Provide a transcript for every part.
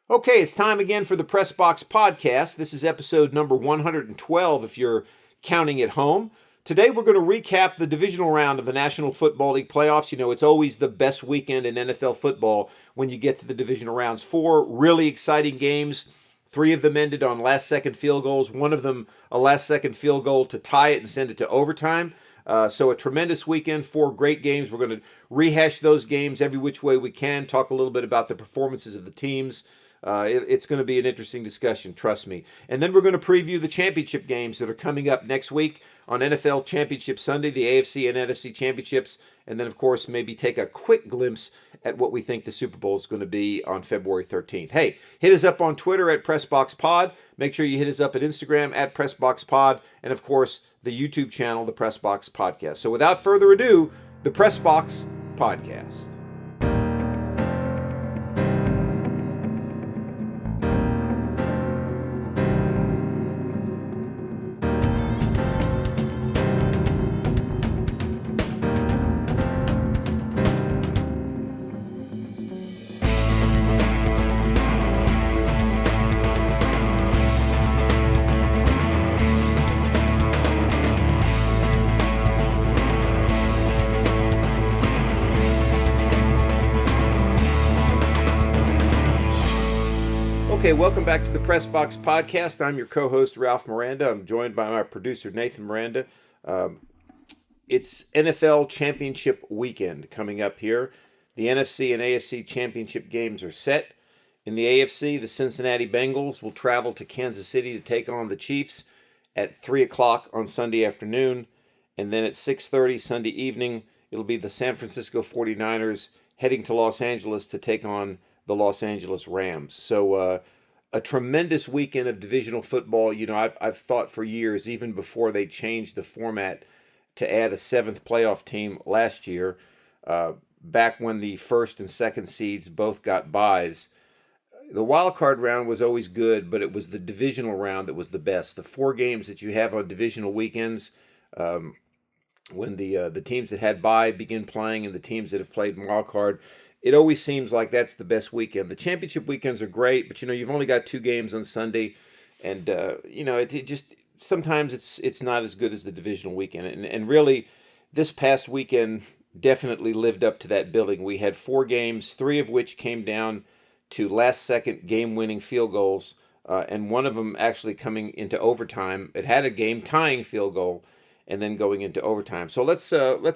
Okay, it's time again for the Press Box Podcast. This is episode number 112 if you're counting at home. Today we're going to recap the divisional round of the National Football League playoffs. You know, it's always the best weekend in NFL football when you get to the divisional rounds. 4 really exciting games. 3 of them ended on last-second field goals. One of them a last-second field goal to tie it and send it to overtime. So a tremendous weekend, 4 great games. We're going to rehash those games every which way we can, talk a little bit about the performances of the teams. It's going to be an interesting discussion, trust me. And then we're going to preview the championship games that are coming up next week on NFL Championship Sunday, the AFC and NFC Championships. And then, of course, maybe take a quick glimpse at what we think the Super Bowl is going to be on February 13th. Hey, hit us up on Twitter at PressBoxPod. Make sure you hit us up at Instagram at PressBoxPod. And, of course, the YouTube channel, the PressBox Podcast. So without further ado, the PressBox Podcast. Okay, welcome back to the Press Box Podcast. I'm your co-host, Ralph Miranda. I'm joined by my producer, Nathan Miranda. It's NFL Championship weekend coming up here. The NFC and AFC Championship games are set. In the AFC, the Cincinnati Bengals will travel to Kansas City to take on the Chiefs at 3 o'clock on Sunday afternoon. And then at 6:30 Sunday evening, it'll be the San Francisco 49ers heading to Los Angeles to take on the Los Angeles Rams. So a tremendous weekend of divisional football. You know, I've thought for years, even before they changed the format to add a 7th playoff team last year, back when the first and second seeds both got byes. The wild card round was always good, but it was the divisional round that was the best. The 4 games that you have on divisional weekends, when the teams that had bye begin playing and the teams that have played wild card, it always seems like that's the best weekend. The championship weekends are great, but, you know, you've only got 2 games on Sunday. And, you know, it just sometimes it's not as good as the divisional weekend. And really, this past weekend definitely lived up to that billing. We had 4 games, 3 of which came down to last-second game-winning field goals, and one of them actually coming into overtime. It had a game-tying field goal and then going into overtime. So let's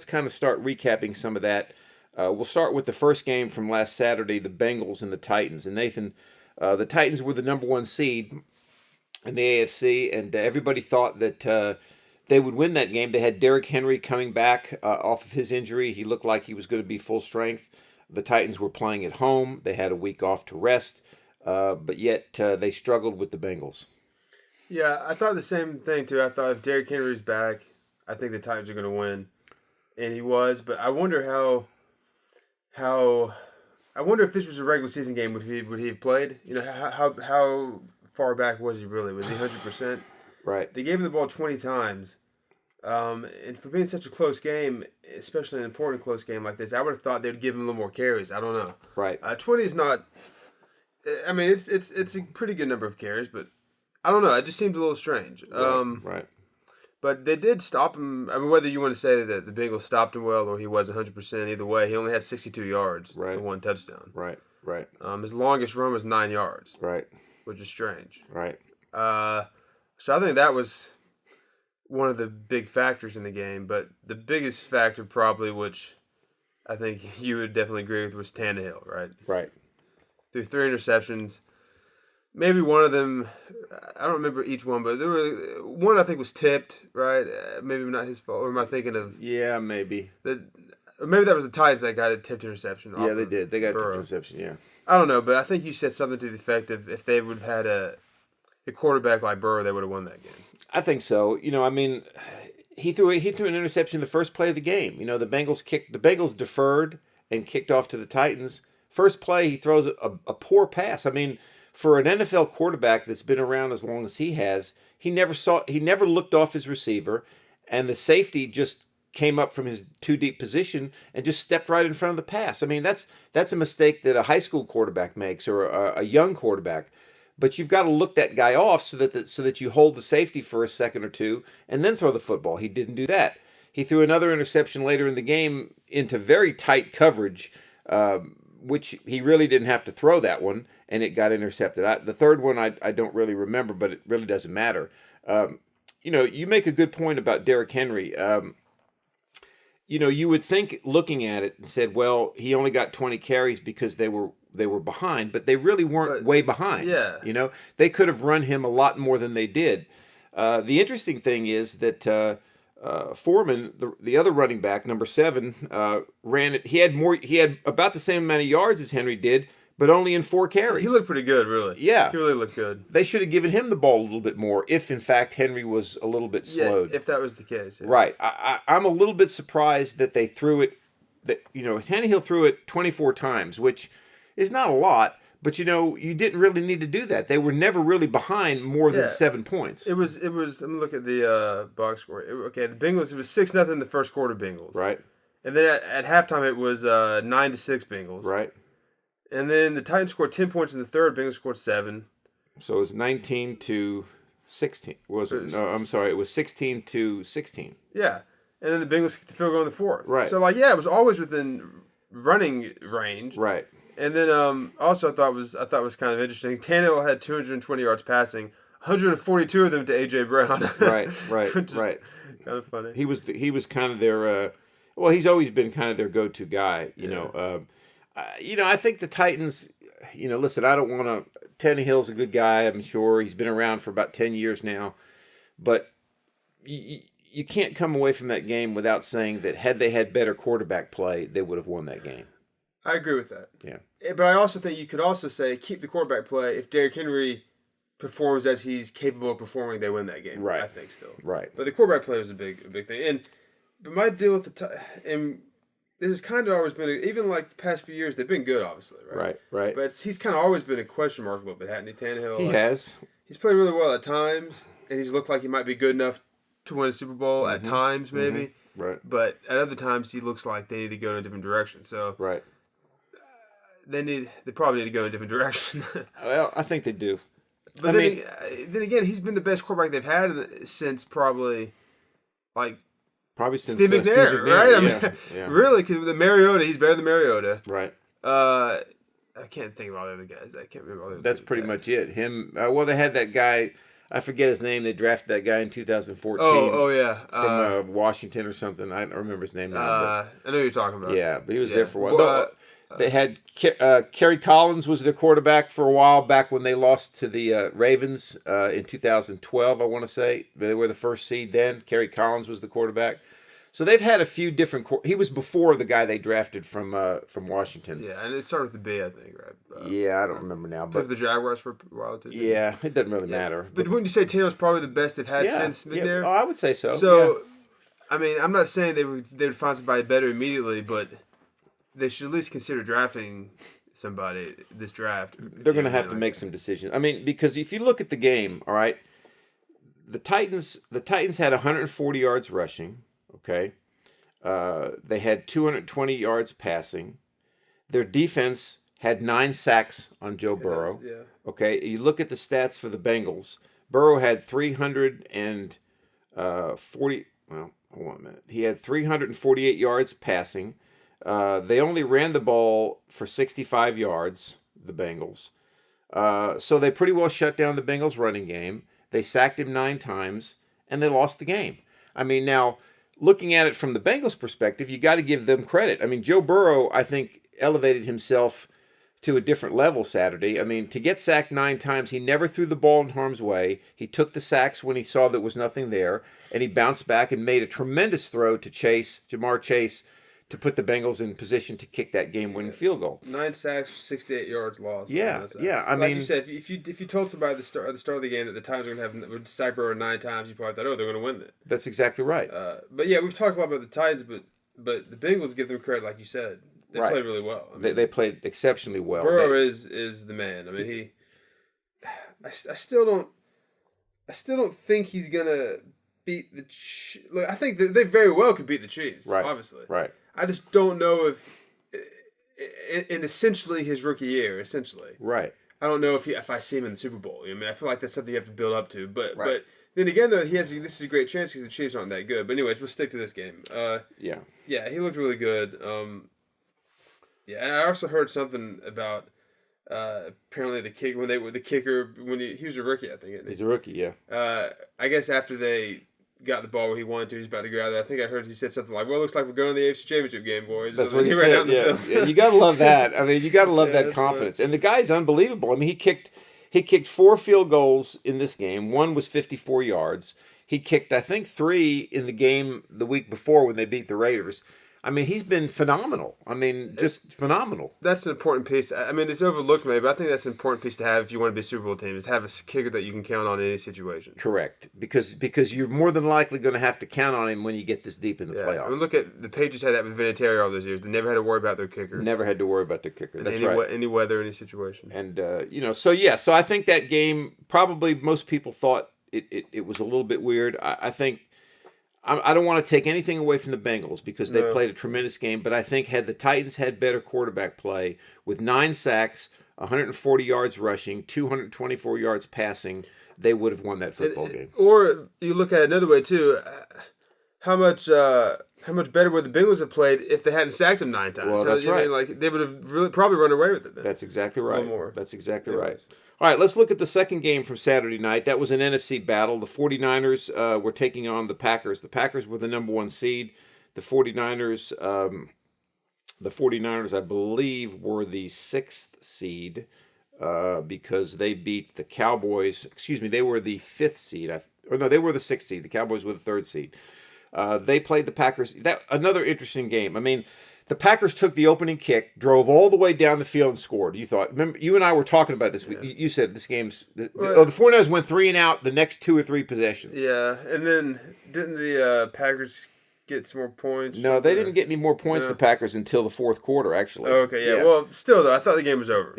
kind of start recapping some of that. We'll start with the first game from last Saturday, the Bengals and the Titans. And Nathan, the Titans were the number 1 seed in the AFC, and everybody thought that they would win that game. They had Derrick Henry coming back off of his injury. He looked like he was going to be full strength. The Titans were playing at home. They had a week off to rest, but yet they struggled with the Bengals. Yeah, I thought the same thing, too. I thought if Derrick Henry's back, I think the Titans are going to win. And he was, but I wonder I wonder if this was a regular season game, would he have played? You know, how far back was he really? Was he 100%? Right. They gave him the ball 20 times. And for being such a close game, especially an important close game like this, I would have thought they'd give him a little more carries. I don't know. Right. 20 is not. I mean, it's a pretty good number of carries, but I don't know. It just seemed a little strange. Right. But they did stop him. I mean, whether you want to say that the Bengals stopped him well or he was 100%, either way, he only had 62 yards and 1 touchdown. Right. His longest run was 9 yards. Right. Which is strange. Right. So I think that was one of the big factors in the game. But the biggest factor probably, which I think you would definitely agree with, was Tannehill, right? Right. Threw 3 interceptions. Maybe one of them, I don't remember each one, but there were one I think was tipped, right? Maybe not his fault. Or am I thinking of? Yeah, maybe. Or maybe that was the Titans that got a tipped interception. Yeah, they did. They got a tipped interception, yeah. I don't know, but I think you said something to the effect of if they would have had a quarterback like Burrow, they would have won that game. I think so. You know, I mean, he threw an interception the first play of the game. You know, the Bengals deferred and kicked off to the Titans. First play, he throws a poor pass. I mean, for an NFL quarterback that's been around as long as he has, he never looked off his receiver, and the safety just came up from his too deep position and just stepped right in front of the pass. I mean, that's a mistake that a high school quarterback makes, or a young quarterback. But you've got to look that guy off so that you hold the safety for a second or two and then throw the football. He didn't do that. He threw another interception later in the game into very tight coverage, which he really didn't have to throw that one, and it got intercepted. The third one I don't really remember, but it really doesn't matter. You make a good point about Derrick Henry. You would think, looking at it, and said, well, he only got 20 carries because they were behind, but they really weren't way behind. Yeah. They could have run him a lot more than they did. The interesting thing is that Foreman, the other running back, number 7, ran it. He had about the same amount of yards as Henry did, but only in 4 carries. He looked pretty good, really. Yeah. He really looked good. They should have given him the ball a little bit more if, in fact, Henry was a little bit slowed. Yeah, if that was the case. Yeah. Right. I'm a little bit surprised that they threw it, Tannehill threw it 24 times, which is not a lot, but, you didn't really need to do that. They were never really behind more than 7 points. It was. Let me look at the box score. The Bengals, it was 6-0 in the first quarter, Bengals. Right. And then at halftime, it was 9-6 Bengals. Right. And then the Titans scored 10 points in the third. Bengals scored 7. So it was 19-16. Was it? No, I'm sorry. It was 16-16. Yeah. And then the Bengals kicked the field goal in the fourth. Right. So, it was always within running range. Right. And then also I thought it was kind of interesting. Tannehill had 220 yards passing, 142 of them to A.J. Brown. Right. Kind of funny. He was kind of their he's always been kind of their go-to guy, I think the Titans, listen, I don't want to. Tannehill's a good guy, I'm sure. He's been around for about 10 years now. But you can't come away from that game without saying that had they had better quarterback play, they would have won that game. I agree with that. Yeah. But I also think you could also say keep the quarterback play. If Derrick Henry performs as he's capable of performing, they win that game. Right. I think still. Right. But the quarterback play was a big thing. But my deal with and this has kind of always been, even like the past few years, they've been good, obviously, right? Right. But he's kind of always been a question mark a little bit, hasn't he, Tannehill? He has. He's played really well at times, and he's looked like he might be good enough to win a Super Bowl at times, maybe. Mm-hmm. Right. But at other times, he looks like they need to go in a different direction. So right. They probably need to go in a different direction. Well, I think they do. But then again, he's been the best quarterback they've had since probably since Steve McNair, right? Yeah. Really, because with Mariota, he's better than Mariota. Right. I can't think of all the other guys. I can't remember all the other That's pretty much it. Him. They had that guy. I forget his name. They drafted that guy in 2014. Oh yeah, from Washington or something. I don't remember his name now. I know who you're talking about. Yeah, but he was there for a while. They had Kerry Collins was their quarterback for a while back when they lost to the Ravens in 2012. I want to say they were the first seed then. Kerry Collins was the quarterback. So they've had a few different. He was before the guy they drafted from Washington. Yeah, and it started with the B, I think, right? I don't remember now. But the Jaguars for a while too. Yeah, it doesn't really matter. But wouldn't you say Tannehill's probably the best they've had since McNair? Yeah. Oh, I would say so. So, I mean, I'm not saying they would find somebody better immediately, but they should at least consider drafting somebody this draft. They're going to have to make some decisions. I mean, because if you look at the game, all right, the Titans had 140 yards rushing. Okay, they had 220 yards passing. Their defense had 9 sacks on Joe Burrow. Yeah. Okay, you look at the stats for the Bengals. Burrow had 340. Well, hold on a minute. He had 348 yards passing. They only ran the ball for 65 yards, the Bengals. So they pretty well shut down the Bengals' running game. They sacked him 9 times, and they lost the game. I mean, now, looking at it from the Bengals' perspective, you got to give them credit. I mean, Joe Burrow, I think, elevated himself to a different level Saturday. I mean, to get sacked 9 times, he never threw the ball in harm's way. He took the sacks when he saw there was nothing there, and he bounced back and made a tremendous throw to Jamar Chase, to put the Bengals in position to kick that game-winning field goal. 9 sacks, 68 yards lost. Yeah. I mean, like you said, if you told somebody at the start of the game that the Titans were going to have sack Burrow 9 times, you probably thought, they're going to win it. That's exactly right. But yeah, we've talked a lot about the Titans, but the Bengals, give them credit, like you said, they played really well. I mean, they played exceptionally well. Burrow is the man. I mean, I still don't think he's gonna beat the look, I think that they very well could beat the Chiefs, Right. obviously. Right. I just don't know if in essentially his rookie year, Right. I don't know if I see him in the Super Bowl. I mean, I feel like that's something you have to build up to. But Right. then again, though, this is a great chance because the Chiefs aren't that good. But anyways, we'll stick to this game. Yeah. Yeah, he looked really good. Yeah, and I also heard something about apparently the kick when he was a rookie, I think. Isn't he? He's a rookie, yeah. I guess after they got the ball where he wanted to, he's about to go out there. I think I heard he said something like, "Well, it looks like we're going to the AFC Championship game, boys." That's And what he ran out said. in the Yeah. field. Yeah, you got to love that. I mean, you got to love Yeah, that that's confidence. And the guy's unbelievable. I mean, he kicked 4 field goals in this game. One was 54 yards. He kicked, I think, 3 in the game the week before when they beat the Raiders. I mean, he's been phenomenal. I mean, just phenomenal. That's an important piece. I mean, it's overlooked maybe, but I think that's an important piece to have if you want to be a Super Bowl team, is to have a kicker that you can count on in any situation. Correct. Because you're more than likely going to have to count on him when you get this deep in the playoffs. I mean, look at the Patriots had that with Vinatieri all those years. They never had to worry about their kicker. Never had to worry about the kicker. That's right. Any weather, any situation. And, so I think that game, probably most people thought it was a little bit weird. I think, I don't want to take anything away from the Bengals because they played a tremendous game, but I think had the Titans had better quarterback play with 9 sacks, 140 yards rushing, 224 yards passing, they would have won that football game. Or you look at it another way too. How much better would the Bengals have played if they hadn't sacked him 9 times? Well, that's right. Like they would have probably run away with it then. That's exactly right. One more. That's exactly right. All right, let's look at the second game from Saturday night. That was an NFC battle. The 49ers were taking on the Packers. The Packers were the number 1 seed. The 49ers, I believe, were the 6th seed because they beat the Cowboys. Excuse me, they were the 5th seed. They were the 6th seed. The Cowboys were the 3rd seed. They played the Packers. Another interesting game. I mean, the Packers took the opening kick, drove all the way down the field and scored. Remember, you and I were talking about this. Yeah. You said this game's... the 49ers went 3 and out the next 2 or 3 possessions. Yeah, and then didn't the Packers get some more points? No, they didn't get any more points, the Packers, until the 4th quarter, actually. Oh, okay, yeah. Well, still, though, I thought the game was over.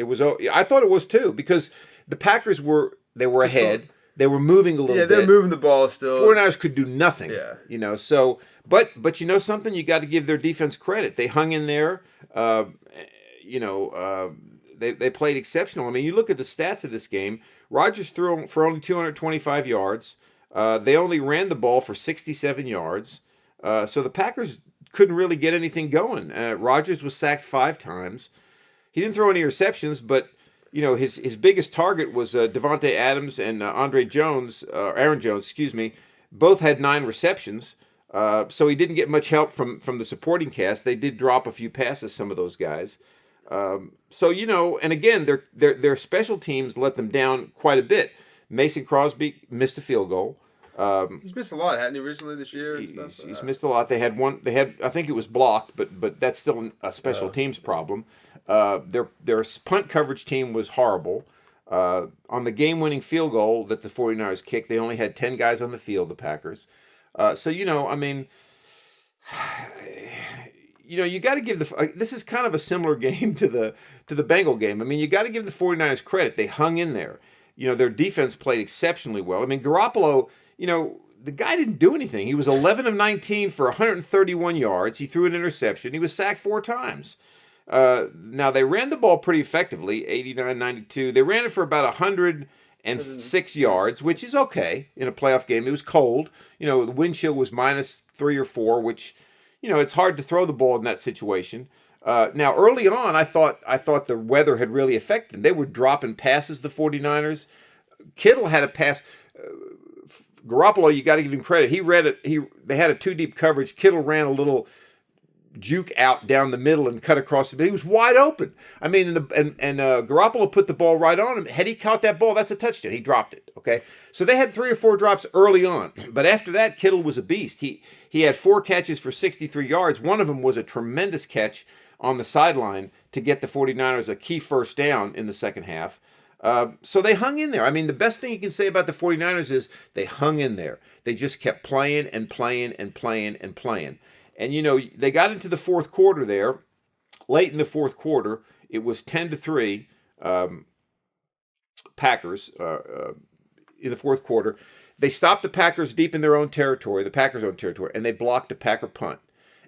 I thought it was, too, because the Packers were ahead. They were moving a little bit. Yeah, they're moving the ball still. 49ers could do nothing. Yeah. So... But you know something? You got to give their defense credit. They hung in there. They played exceptional. I mean, you look at the stats of this game. Rodgers threw for only 225 yards. They only ran the ball for 67 yards. So the Packers couldn't really get anything going. Rodgers was sacked 5 times. He didn't throw any interceptions, but his biggest target was Devontae Adams and Aaron Jones, excuse me. Both had 9 receptions. So he didn't get much help from the supporting cast. They did drop a few passes, some of those guys. And again, their special teams let them down quite a bit. Mason Crosby missed a field goal. He's missed a lot, hadn't he, recently this year? He's missed a lot. They had I think it was blocked, but that's still a special teams problem. Their punt coverage team was horrible. On the game-winning field goal that the 49ers kicked, they only had 10 guys on the field, the Packers. You got to give this is kind of a similar game to the Bengal game. I mean, you got to give the 49ers credit. They hung in there. Their defense played exceptionally well. I mean, Garoppolo, the guy didn't do anything. He was 11 of 19 for 131 yards. He threw an interception. He was sacked 4 times. Now, they ran the ball pretty effectively, 89-92. They ran it for about 106 yards, which is okay in a playoff game. It was cold. The wind chill was -3 or 4, which, it's hard to throw the ball in that situation. Now, early on, I thought the weather had really affected them. They were dropping passes, the 49ers. Kittle had a pass. Garoppolo, you got to give him credit. He read it. They had a 2-deep coverage. Kittle ran a little juke out down the middle and cut across the. He was wide open. I mean, Garoppolo put the ball right on him. Had he caught that ball, that's a touchdown. He dropped it. Okay, so they had 3 or 4 drops early on, but after that, Kittle was a beast. He had 4 catches for 63 yards. One of them was a tremendous catch on the sideline to get the 49ers a key first down in the second half. So they hung in there. I mean, the best thing you can say about the 49ers is they hung in there. They just kept playing and playing and playing and playing. And, they got into the 4th quarter there. Late in the 4th quarter, it was 10-3 Packers in the 4th quarter. they stopped the Packers deep in their own territory, the Packers' own territory, and they blocked a Packer punt.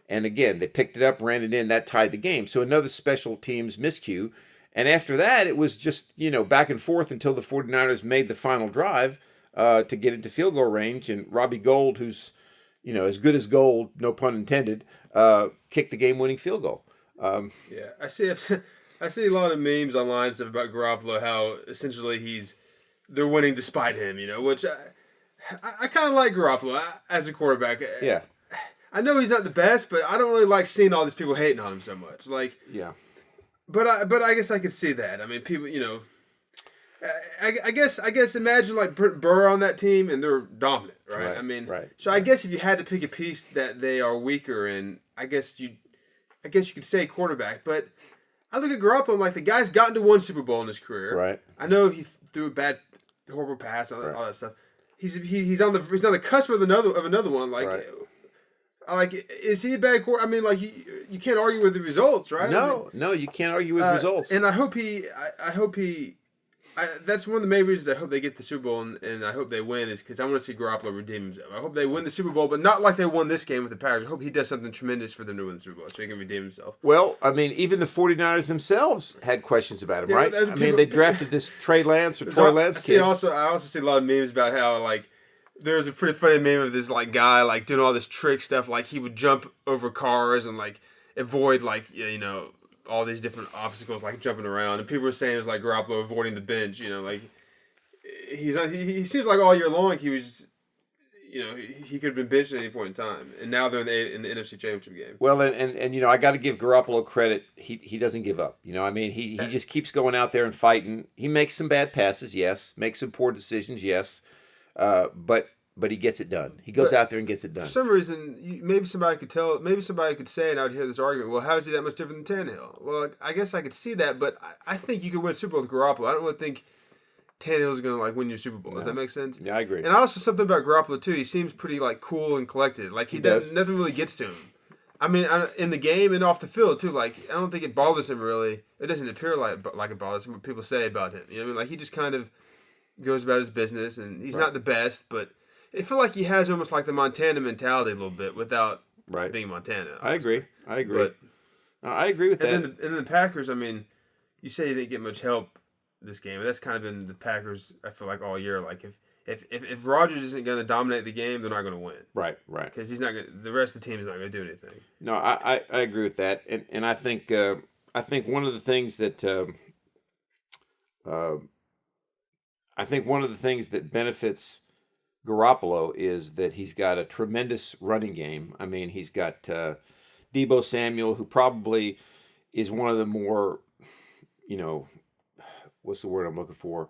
And again, they picked it up, ran it in, that tied the game. So another special teams miscue. And after that, it was just, back and forth until the 49ers made the final drive to get into field goal range. And Robbie Gould, who's, as good as gold, no pun intended, kicked the game-winning field goal. Yeah, I see a lot of memes online and stuff about Garoppolo, how essentially they're winning despite him, which I kind of like Garoppolo as a quarterback. Yeah. I know he's not the best, but I don't really like seeing all these people hating on him so much. Yeah. But I guess I could see that. I mean, people, I guess imagine like Burr on that team and they're dominant, right? Right, I mean, right. So I guess if you had to pick a piece that they are weaker in, I guess you could say quarterback. But I look at Garoppolo, like the guy's gotten to one Super Bowl in his career. Right. I know he threw a bad, horrible pass, all that stuff. He's on the cusp of another one. Like, is he a bad quarterback? I mean, like you can't argue with the results, right? No, you can't argue with results. And I hope that's one of the main reasons I hope they get the Super Bowl and I hope they win is because I want to see Garoppolo redeem himself. I hope they win the Super Bowl, but not like they won this game with the Packers. I hope he does something tremendous for them to win the Super Bowl so he can redeem himself. Well, I mean, even the 49ers themselves had questions about him, Yeah, right? I mean, they drafted this Trey Lance or Troy Lance kid. I also see a lot of memes about how, like, there's a pretty funny meme of this, like, guy, like, doing all this trick stuff. Like, he would jump over cars and, like, avoid, like, all these different obstacles, like, jumping around. And people were saying it was, like, Garoppolo avoiding the bench, like, he seems like all year long he was, he could have been benched at any point in time. And now they're in the NFC Championship game. Well, and I got to give Garoppolo credit. He doesn't give up. I mean, he just keeps going out there and fighting. He makes some bad passes, yes. Makes some poor decisions, yes. But he gets it done. He goes out there and gets it done. For some reason, maybe somebody could say, and I would hear this argument, well, how is he that much different than Tannehill? Well, I guess I could see that, but I think you could win a Super Bowl with Garoppolo. I don't really think Tannehill is going to, like, win your Super Bowl. Does that make sense? Yeah, I agree. And also something about Garoppolo, too. He seems pretty, like, cool and collected. Like, he does. Nothing really gets to him. I mean, in the game and off the field, too. Like, I don't think it bothers him, really. It doesn't appear like it bothers him what people say about him. You know what I mean? Like, he just kind of goes about his business, and he's not the best, but I feel like he has almost like the Montana mentality a little bit without being Montana. Obviously. I agree. But, I agree with that. And then the Packers, I mean, you say you didn't get much help this game, but that's kind of been the Packers, I feel like, all year. Like, if Rodgers isn't going to dominate the game, they're not going to win. Right. Because he's not going. The rest of the team is not going to do anything. No, I agree with that, and I think one of the things that benefits Garoppolo is that he's got a tremendous running game. I mean, he's got Deebo Samuel, who probably is one of the more, what's the word I'm looking for?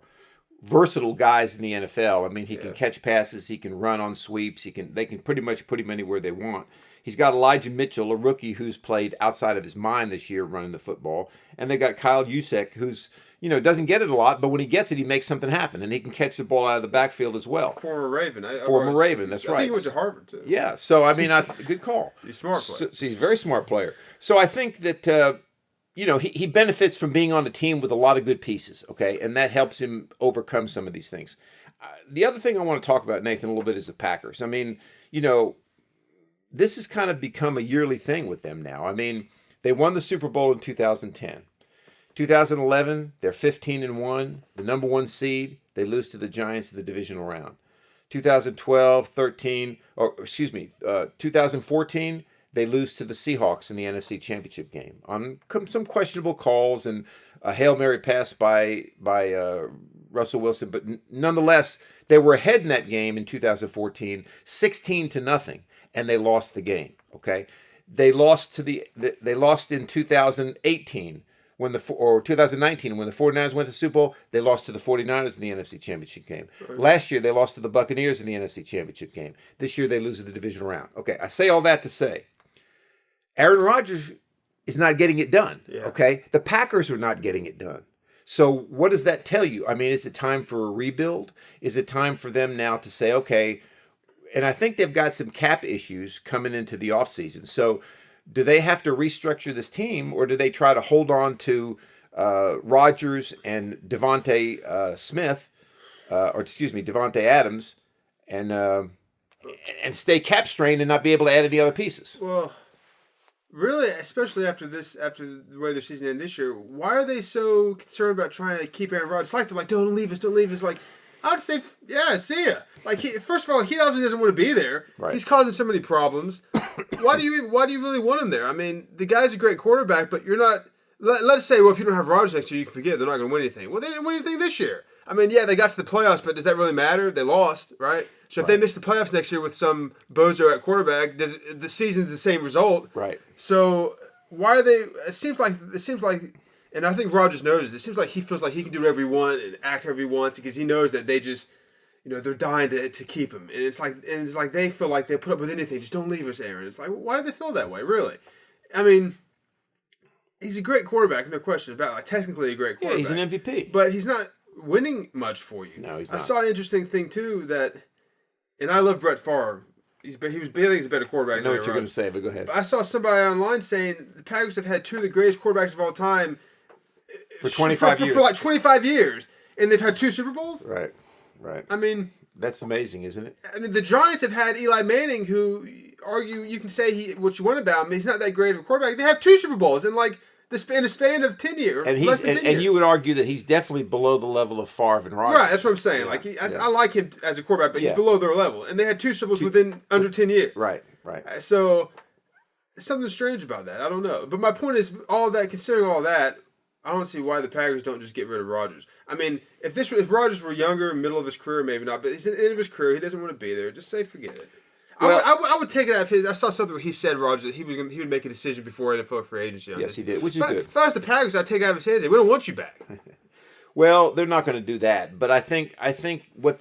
Versatile guys in the NFL. I mean, he can catch passes, he can run on sweeps, they can pretty much put him anywhere they want. He's got Elijah Mitchell, a rookie who's played outside of his mind this year running the football, and they got Kyle Juszczyk, who's doesn't get it a lot, but when he gets it, he makes something happen, and he can catch the ball out of the backfield as well. Former Raven. That's right. I think he went to Harvard, too. Yeah, so, I mean, good call. He's a smart player. So he's a very smart player. So I think that, he benefits from being on a team with a lot of good pieces, okay, and that helps him overcome some of these things. The other thing I want to talk about, Nathan, a little bit is the Packers. I mean, this has kind of become a yearly thing with them now. I mean, they won the Super Bowl in 2010. 2011, they're 15-1, the number one seed. They lose to the Giants in the divisional round. 2014, they lose to the Seahawks in the NFC Championship game on some questionable calls and a Hail Mary pass by Russell Wilson. But nonetheless, they were ahead in that game in 2014, 16-0, and they lost the game. Okay, they lost in 2018. 2019, when the 49ers went to the Super Bowl, they lost to the 49ers in the NFC Championship game. Last year, they lost to the Buccaneers in the NFC Championship game. This year, they lose in the divisional round. Okay, I say all that to say, Aaron Rodgers is not getting it done, okay? The Packers are not getting it done. So what does that tell you? I mean, is it time for a rebuild? Is it time for them now to say, okay, and I think they've got some cap issues coming into the offseason. So do they have to restructure this team, or do they try to hold on to Rodgers and Devontae Adams and stay cap strained and not be able to add any other pieces. Well, really, especially after the way their season ended this year, why are they so concerned about trying to keep Aaron Rodgers? It's like they're like, don't leave us. Like, I would say, yeah, see ya. Like, first of all, he obviously doesn't want to be there. Right. He's causing so many problems. Why do you really want him there? I mean, the guy's a great quarterback, but you're not. Let's say, well, if you don't have Rodgers next year, you can forget they're not going to win anything. Well, they didn't win anything this year. I mean, yeah, they got to the playoffs, but does that really matter? They lost, right? So if they miss the playoffs next year with some bozo at quarterback, the season's the same result. Right. So why are they? It seems like, and I think Rodgers knows this. It seems like he feels like he can do whatever he wants and act however he wants because he knows that they just, they're dying to keep him. And it's like they feel like they put up with anything. Just don't leave us, Aaron. It's like, why do they feel that way? Really? I mean, he's a great quarterback, no question about it. Like, technically a great quarterback. Yeah, he's an MVP. But he's not winning much for you. No, he's not. I saw an interesting thing too and I love Brett Favre. I think he's a better quarterback. I know what you're going to say, but go ahead. But I saw somebody online saying the Packers have had two of the greatest quarterbacks of all time for 25 years. For like 25 years, and they've had two Super Bowls. Right. I mean, that's amazing, isn't it? I mean, the Giants have had Eli Manning, who you can say what you want about him. He's not that great of a quarterback. They have two Super Bowls in like in a span of 10 years, less than 10 years. And you would argue that he's definitely below the level of Favre and Rodgers. Right, that's what I'm saying. Yeah, I like him as a quarterback, but he's below their level. And they had two Super Bowls within under 10 years. Right. So, something strange about that. I don't know. But my point is, considering all that, I don't see why the Packers don't just get rid of Rodgers. I mean, if Rodgers were younger, middle of his career, maybe not. But he's in the end of his career. He doesn't want to be there. Just say forget it. Well, I would take it out of his. I saw something where he said Rodgers that he would make a decision before NFL free agency. Yes, he did, which is good. If I was the Packers, I'd take it out of his hands. We don't want you back. Well, they're not going to do that. But I think what.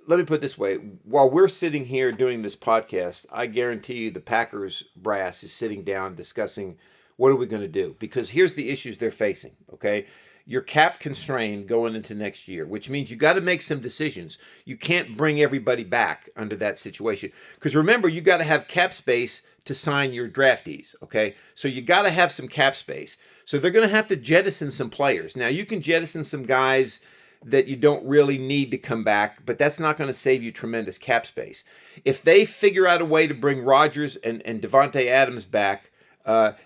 Let me put it this way: while we're sitting here doing this podcast, I guarantee you the Packers brass is sitting down discussing what are we going to do, because here's the issues they're facing. Okay. You're cap constrained going into next year, which means you got to make some decisions. You can't bring everybody back under that situation. Because remember, you got to have cap space to sign your draftees, okay? So you got to have some cap space. So they're going to have to jettison some players. Now, you can jettison some guys that you don't really need to come back, but that's not going to save you tremendous cap space. If they figure out a way to bring Rodgers and Devontae Adams back,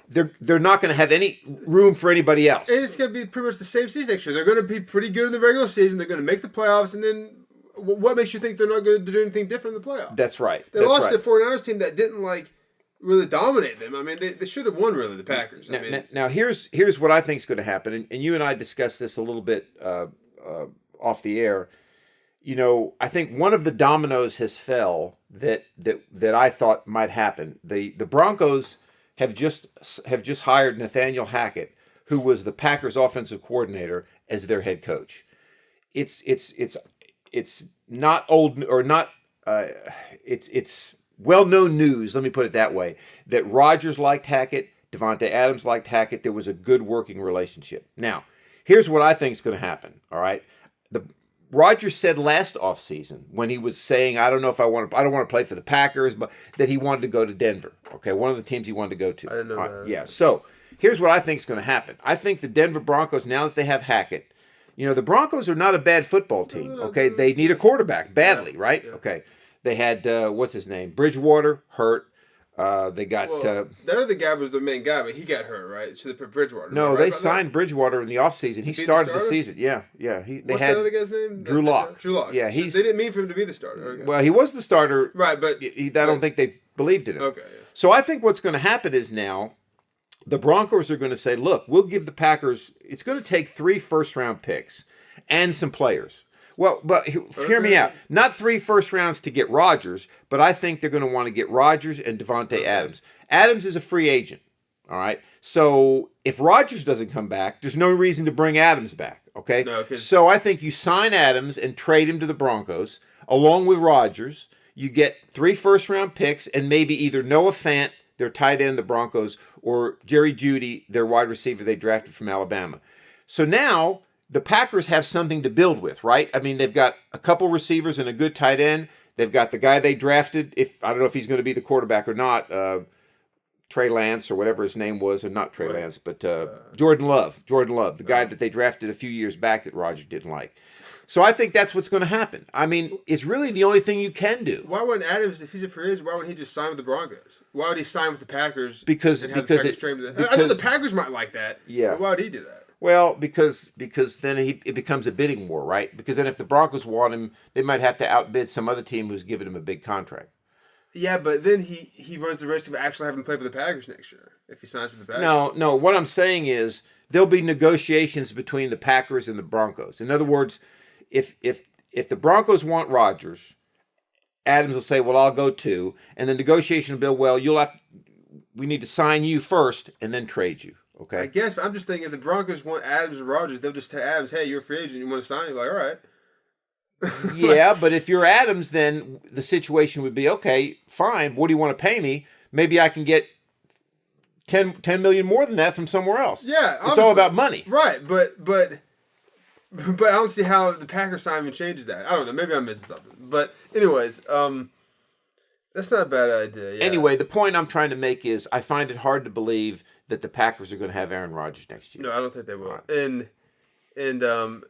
they're not going to have any room for anybody else. And it's going to be pretty much the same season next year. They're going to be pretty good in the regular season. They're going to make the playoffs, and then what makes you think they're not going to do anything different in the playoffs? That's right. They lost to the 49ers team that didn't really dominate them. I mean, they should have won, really, the Packers. Now here's what I think is going to happen, and you and I discussed this a little bit off the air. I think one of the dominoes has fell that I thought might happen. The Broncos have just hired Nathaniel Hackett, who was the Packers offensive coordinator, as their head coach. It's not old or not. It's well-known news. Let me put it that way. That Rodgers liked Hackett, Devontae Adams liked Hackett. There was a good working relationship. Now, here's what I think is going to happen. All right, Rodgers said last offseason when he was saying, I don't want to play for the Packers, but that he wanted to go to Denver. Okay, one of the teams he wanted to go to. I didn't know that. Yeah, so here's what I think is going to happen. I think the Denver Broncos, now that they have Hackett, the Broncos are not a bad football team. Okay, they need a quarterback badly, right? Yeah. Okay, they had, what's his name? Bridgewater, hurt. They got that other guy was the main guy, but he got hurt, right? So they put Bridgewater. No, they signed Bridgewater in the offseason. He started the season. Yeah. What's that other guy's name? Drew Lock. Drew Lock. Yeah, they didn't mean for him to be the starter. Okay. Well, he was the starter, right? But I don't think they believed in him. Okay. Yeah. So I think what's going to happen is now the Broncos are going to say, "Look, we'll give the Packers. It's going to take 3 first-round picks and some players." Well, but hear me out. Not 3 first rounds to get Rodgers, but I think they're going to want to get Rodgers and Devontae Adams. Adams is a free agent, all right? So if Rodgers doesn't come back, there's no reason to bring Adams back, okay? No, so I think you sign Adams and trade him to the Broncos, along with Rodgers. You get 3 first-round picks and maybe either Noah Fant, their tight end, the Broncos, or Jerry Jeudy, their wide receiver they drafted from Alabama. So now the Packers have something to build with, right? I mean, they've got a couple receivers and a good tight end. They've got the guy they drafted. I don't know if he's going to be the quarterback or not. Trey Lance or whatever his name was, or not Trey Lance, but Jordan Love, the guy that they drafted a few years back that Rodgers didn't like. So I think that's what's going to happen. I mean, it's really the only thing you can do. Why wouldn't Adams, if he's a free agent, why wouldn't he just sign with the Broncos? Why would he sign with the Packers? Because I know the Packers might like that. Yeah. But why would he do that? Well, because then it becomes a bidding war, right? Because then if the Broncos want him, they might have to outbid some other team who's giving him a big contract. Yeah, but then he runs the risk of actually having to play for the Packers next year if he signs with the Packers. No. What I'm saying is there'll be negotiations between the Packers and the Broncos. In other words, if the Broncos want Rodgers, Adams will say, "Well, I'll go too," and the negotiation will be, "Well, we need to sign you first and then trade you." Okay. I guess, but I'm just thinking if the Broncos want Adams or Rodgers, they'll just tell Adams, "Hey, you're a free agent. You want to sign?" You're like, "All right." Yeah, but if you're Adams, then the situation would be, okay, fine. What do you want to pay me? Maybe I can get 10 million more than that from somewhere else. Yeah, it's all about money, right? But I don't see how the Packers signing changes that. I don't know. Maybe I'm missing something. But anyways, that's not a bad idea. Yeah. Anyway, the point I'm trying to make is I find it hard to believe that the Packers are going to have Aaron Rodgers next year. No, I don't think they will. Right. And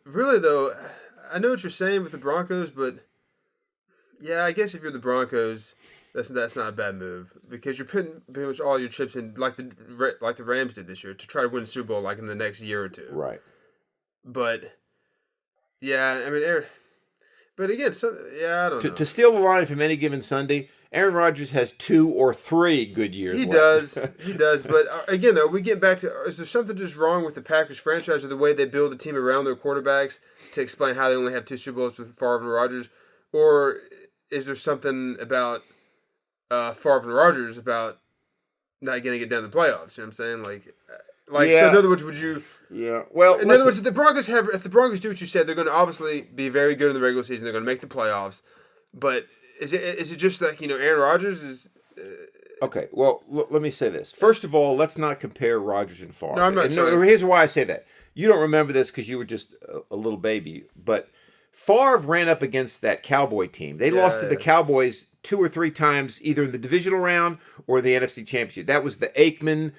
really though, I know what you're saying with the Broncos, but yeah, I guess if you're the Broncos, that's not a bad move because you're putting pretty much all your chips in like the Rams did this year to try to win the Super Bowl like in the next year or two. Right. But yeah, I mean, but again, I don't know. To steal the line from any given Sunday, Aaron Rodgers has 2 or 3 good years. He left. He does. But again, though, we get back to: is there something just wrong with the Packers franchise or the way they build a team around their quarterbacks to explain how they only have 2 Super Bowls with Favre and Rodgers, or is there something about Favre and Rodgers about not getting it down the playoffs? You know what I'm saying? Like yeah. So in other words, would you? Yeah. Well, in other words, if the Broncos do what you said, they're going to obviously be very good in the regular season. They're going to make the playoffs, but. Is it just like, Aaron Rodgers is... okay, well, let me say this. First of all, let's not compare Rodgers and Favre. No, I'm not trying. Here's why I say that. You don't remember this because you were just a little baby, but Favre ran up against that Cowboy team. They lost to the Cowboys 2 or 3 times, either in the divisional round or the NFC Championship. That was the Aikman...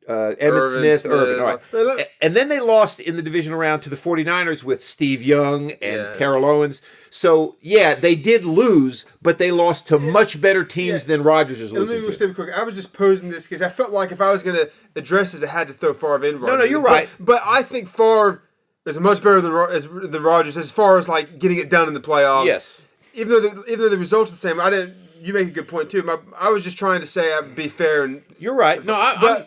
Emmitt Smith, Irvin. All right. And then they lost in the divisional round to the 49ers with Steve Young and Terrell Owens. So, yeah, they did lose, but they lost to much better teams than Rodgers is losing to. Let me say quick. I was just posing this because I felt like if I was going to address this, I had to throw Favre in Rodgers. No, you're right. But I think Favre is much better than Rodgers as far as, like, getting it done in the playoffs. Yes. Even though the results are the same, you make a good point too. I was just trying to say I'd be fair and you're right. No,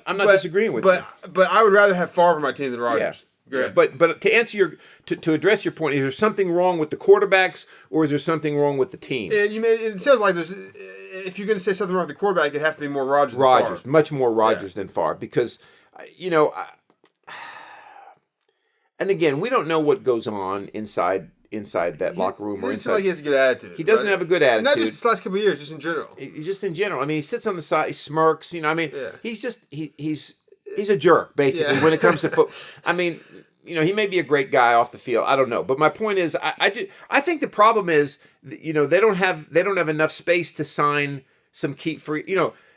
I'm not disagreeing with you. But I would rather have Favre on my team than Rodgers. Yeah. But to answer to address your point, is there something wrong with the quarterbacks or is there something wrong with the team? And it sounds like if you're going to say something wrong with the quarterback, it'd have to be more Rodgers. Rodgers, than Favre. much more Rodgers than Favre, because and again, we don't know what goes on inside that locker room or inside. Like he has a good attitude. He doesn't have a good attitude. Not just the last couple of years, just in general. He's just in general. I mean, he sits on the side, he smirks. He's just he's a jerk basically when it comes to football. I mean, he may be a great guy off the field. I don't know, but my point is, I think the problem is, they don't have enough space to sign some key free.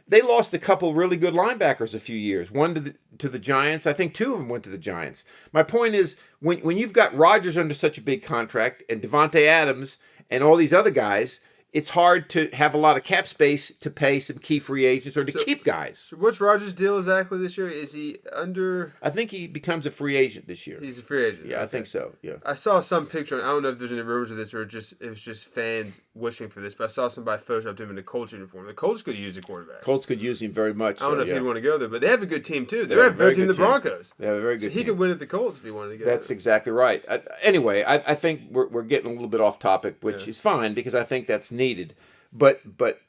They lost a couple really good linebackers a few years. One to the Giants. I think 2 of them went to the Giants. My point is, when you've got Rodgers under such a big contract and Devontae Adams and all these other guys, it's hard to have a lot of cap space to pay some key free agents or to keep guys. So what's Rodgers' deal exactly this year? Is he under... I think he becomes a free agent this year. He's a free agent. Yeah, okay. I think so, yeah. I saw some picture, I don't know if there's any rumors of this or it was just fans wishing for this, but I saw somebody photoshopped him in a Colts uniform. The Colts could use a quarterback. Colts could use him very much. I don't know if he'd want to go there, but they have a good team too. They have a better team than the Broncos. They have a very good team. So he could win at the Colts if he wanted to go That's exactly right. Anyway, I think we're getting a little bit off topic, which is fine because I think that's needed. But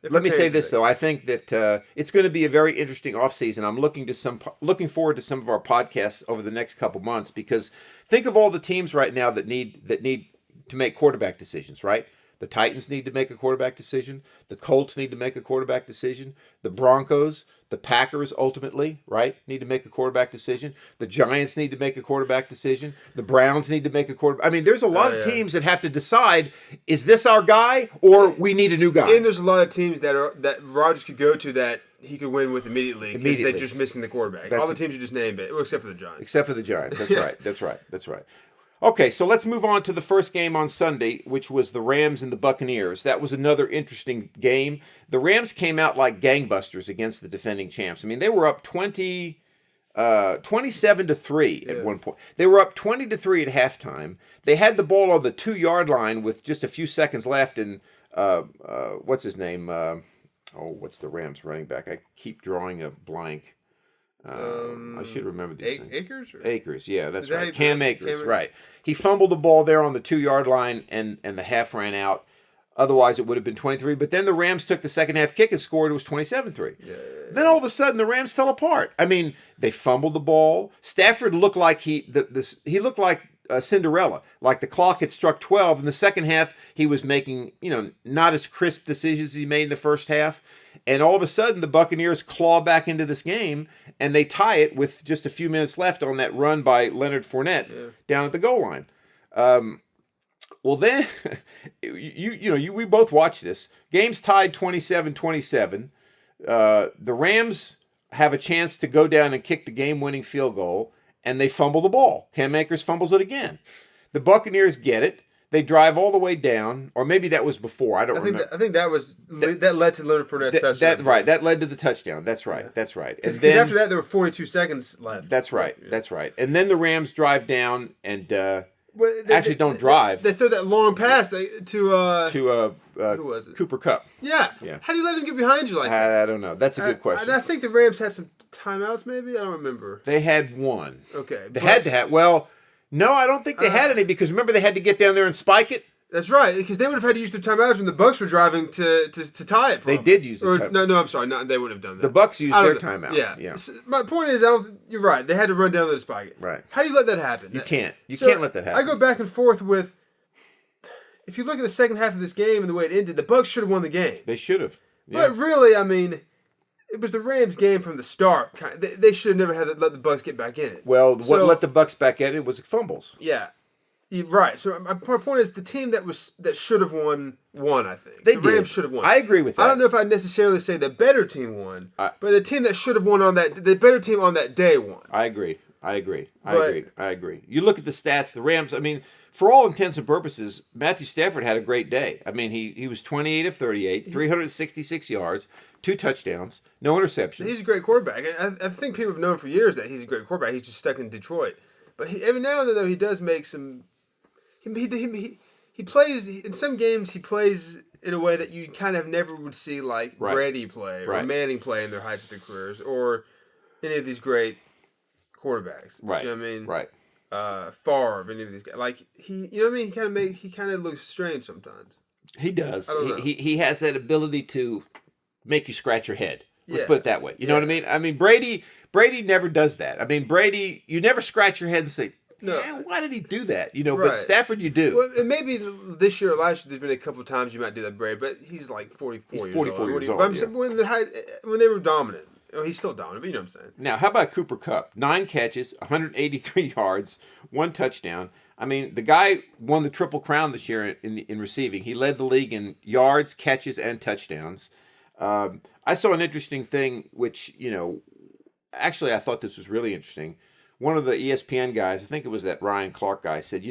let me say this, though. I think that it's going to be a very interesting offseason. I'm looking forward to some of our podcasts over the next couple months because think of all the teams right now that need to make quarterback decisions, right? The Titans need to make a quarterback decision. The Colts need to make a quarterback decision. The Broncos, the Packers ultimately, right, need to make a quarterback decision. The Giants need to make a quarterback decision. The Browns need to make a quarterback. I mean, there's a lot of teams that have to decide, is this our guy or we need a new guy? And there's a lot of teams that Rodgers could go to that he could win with immediately because they're just missing the quarterback. All the teams you just named, except for the Giants. Except for the Giants. That's right. That's right. Okay, so let's move on to the first game on Sunday, which was the Rams and the Buccaneers. That was another interesting game. The Rams came out like gangbusters against the defending champs. I mean, they were up 27-3 at one point. They were up 20-3 at halftime. They had the ball on the 2-yard line with just a few seconds left, and what's his name? What's the Rams running back? I keep drawing a blank. I should remember these things. Akers? Akers, yeah, that's right. Cam Akers, right. He fumbled the ball there on the 2-yard line, and the half ran out. Otherwise, it would have been 23. But then the Rams took the second half kick and scored. It was 27-3. Yeah. Then all of a sudden, the Rams fell apart. I mean, they fumbled the ball. Stafford looked like he looked like Cinderella. Like the clock had struck 12. In the second half, he was making not as crisp decisions as he made in the first half. And all of a sudden, the Buccaneers claw back into this game, and they tie it with just a few minutes left on that run by Leonard Fournette down at the goal line. Well, then, we both watched this. Game's tied 27-27. The Rams have a chance to go down and kick the game-winning field goal, and they fumble the ball. Cam Akers fumbles it again. The Buccaneers get it. They drive all the way down, or maybe that was before. I don't remember. I think that led to Leonard Fournette's touchdown. Right, that led to the touchdown. That's right. Yeah. That's right. Because after that, there were 42 seconds left. That's right. Yeah. That's right. And then the Rams drive down and don't drive. They throw that long pass to who was it? Cooper Kupp. Yeah. How do you let him get behind you like that? I don't know. That's a good question. I think the Rams had some timeouts. Maybe I don't remember. They had one. Okay. They had to have. Well. No, I don't think they had any because remember they had to get down there and spike it. That's right, because they would have had to use their timeouts when the Bucs were driving to tie it. They did use their timeouts. No, I'm sorry, they wouldn't have done that. The Bucs used their timeouts. Yeah. My point is, you're right. They had to run down there to spike it. Right. How do you let that happen? You can't. You can't let that happen. I go back and forth with. If you look at the second half of this game and the way it ended, the Bucs should have won the game. They should have. Yeah. But really, I mean. It was the Rams' game from the start. They should have never had to let the Bucs get back in it. Well, what let the Bucs back in it was fumbles. Yeah, right. So my point is the team that should have won. I think the Rams should have won. I agree with that. I don't know if I'd necessarily say the better team won, but the team that should have won the better team on that day won. I agree. You look at the stats. The Rams. I mean. For all intents and purposes, Matthew Stafford had a great day. I mean, he was 28 of 38, 366 yards, 2 touchdowns, no interceptions. He's a great quarterback. I think people have known for years that he's a great quarterback. He's just stuck in Detroit. But every now and then, though, he does make some... He plays... In some games, he plays in a way that you kind of never would see, like Brady play or Manning play in their heights of their careers or any of these great quarterbacks. Right. You know what I mean? Right. Favre, any of these guys, like you know what I mean. He kind of looks strange sometimes. He does. He has that ability to make you scratch your head. Let's put it that way. You know what I mean? I mean Brady never does that. I mean Brady, you never scratch your head and say, why did he do that? But Stafford, you do. Well, and maybe this year or last year, there's been a couple of times you might do that, Brady, but he's like 44 years old. I'm saying when they were dominant. Oh, he's still dominant, but you know what I'm saying. Now, how about Cooper Kupp? 9 catches, 183 yards, 1 touchdown. I mean, the guy won the Triple Crown this year in receiving. He led the league in yards, catches, and touchdowns. I saw an interesting thing, which, actually I thought this was really interesting. One of the ESPN guys, I think it was that Ryan Clark guy, said,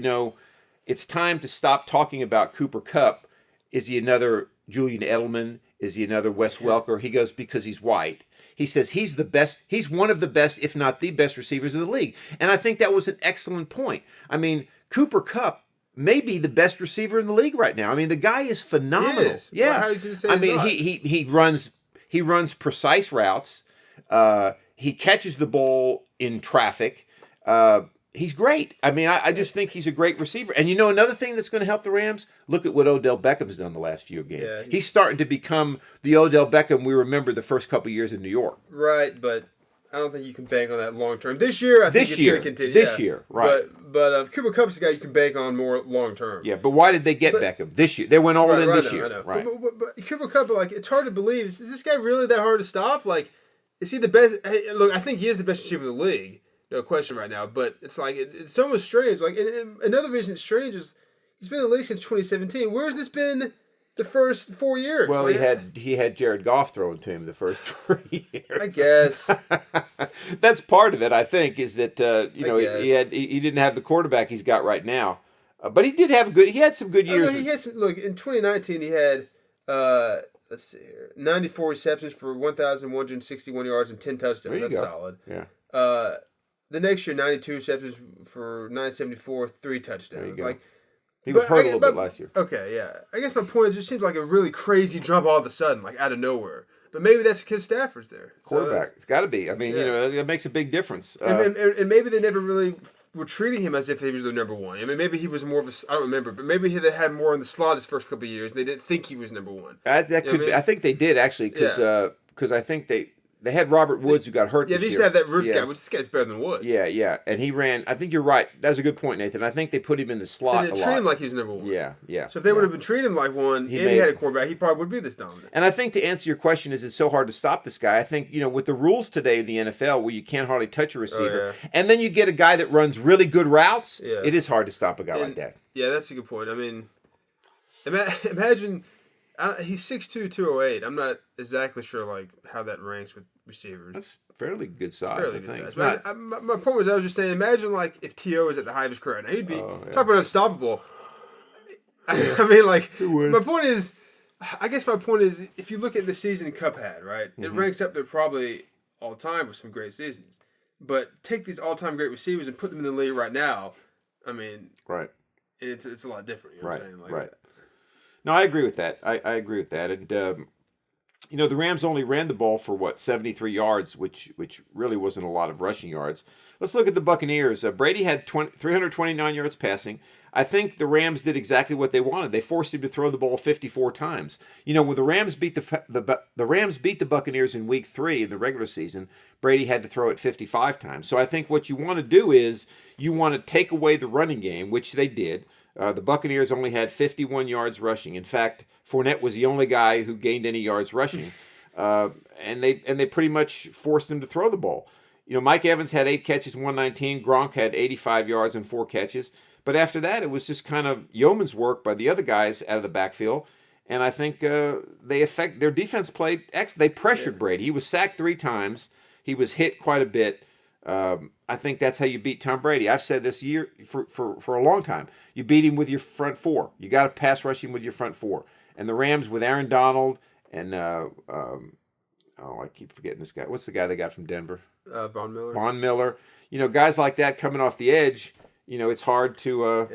it's time to stop talking about Cooper Kupp. Is he another Julian Edelman? Is he another Wes Welker? He goes, because he's white. He says he's the best. He's one of the best, if not the best, receivers in the league. And I think that was an excellent point. I mean, Cooper Kupp may be the best receiver in the league right now. I mean, the guy is phenomenal. He is. Yeah. Well, how are you going to say he's not? he runs precise routes. He catches the ball in traffic. He's great. I mean, I just think he's a great receiver. And another thing that's going to help the Rams? Look at what Odell Beckham's done the last few games. Yeah, he's starting to become the Odell Beckham we remember the first couple years in New York. Right, but I don't think you can bank on that long term. This year, I think it's going to continue. This year, right. But Cooper Kupp's the guy you can bank on more long term. Yeah, but why did they get Beckham this year? They went all in this year. I know. Right. But Cooper Kupp, it's hard to believe. Is this guy really that hard to stop? Is he the best? Hey, look, I think he is the best receiver in the league. No question right now, but it's it's almost strange. And another reason it's strange is he's been in the league since 2017. Where has this been the first 4 years. Well, like, he had Jared Goff throwing to him the first 3 years. I guess. That's part of it. I think is that guess. he didn't have the quarterback he's got right now, but he did have he had some good years. He had some, look, in 2019 he had let's see here, 94 receptions for 1,161 yards and 10 touchdowns. That's solid. Yeah. The next year, 92 receptions for 974, 3 touchdowns. Like, he was hurt a little bit last year. Okay, yeah. I guess my point is, it just seems like a really crazy jump all of a sudden, like out of nowhere. But maybe that's because Stafford's there. Quarterback. It's got to be. I mean, it makes a big difference. And maybe they never really were treating him as if he was the number one. I mean, maybe he was more of a, I don't remember, but maybe they had more in the slot his first couple of years, and they didn't think he was number one. I think they did, actually, because I think they had Robert Woods who got hurt this year. Yeah, they used to have that Woods guy, which this guy's better than Woods. Yeah. And he ran, I think you're right. That's a good point, Nathan. I think they put him in the slot and they treat him like he was number one. Yeah. So if they would have been treating him like one, and he had a quarterback, he probably would be this dominant. And I think to answer your question, is it's so hard to stop this guy? I think, with the rules today in the NFL where you can't hardly touch a receiver, and then you get a guy that runs really good routes, it is hard to stop a guy like that. Yeah, that's a good point. I mean, imagine... he's 6'2", 208. I'm not exactly sure like how that ranks with receivers. That's fairly good size. Fairly good size. My point was, I was just saying, imagine like if T.O. was at the height of his career. Now he'd be talking about unstoppable. I mean, like my point is, if you look at the season Cup had, right, it ranks up there probably all time with some great seasons. But take these all time great receivers and put them in the league right now. I mean, right, it's a lot different. You know what I'm saying? Like, right. No, I agree with that. I agree with that. And, the Rams only ran the ball for, 73 yards, which really wasn't a lot of rushing yards. Let's look at the Buccaneers. Brady had 329 yards passing. I think the Rams did exactly what they wanted. They forced him to throw the ball 54 times. When the Rams beat the Buccaneers in Week 3 in the regular season, Brady had to throw it 55 times. So I think what you want to do is you want to take away the running game, which they did. The Buccaneers only had 51 yards rushing. In fact, Fournette was the only guy who gained any yards rushing, and they pretty much forced him to throw the ball. Mike Evans had 8 catches, 119. Gronk had 85 yards and 4 catches. But after that, it was just kind of yeoman's work by the other guys out of the backfield. And I think their defense played excellent. They pressured Brady. He was sacked 3 times. He was hit quite a bit. I think that's how you beat Tom Brady. I've said this year for a long time. You beat him with your front 4. You got to pass rush him with your front 4. And the Rams with Aaron Donald and I keep forgetting this guy. What's the guy they got from Denver? Von Miller. Von Miller. Guys like that coming off the edge. It's hard to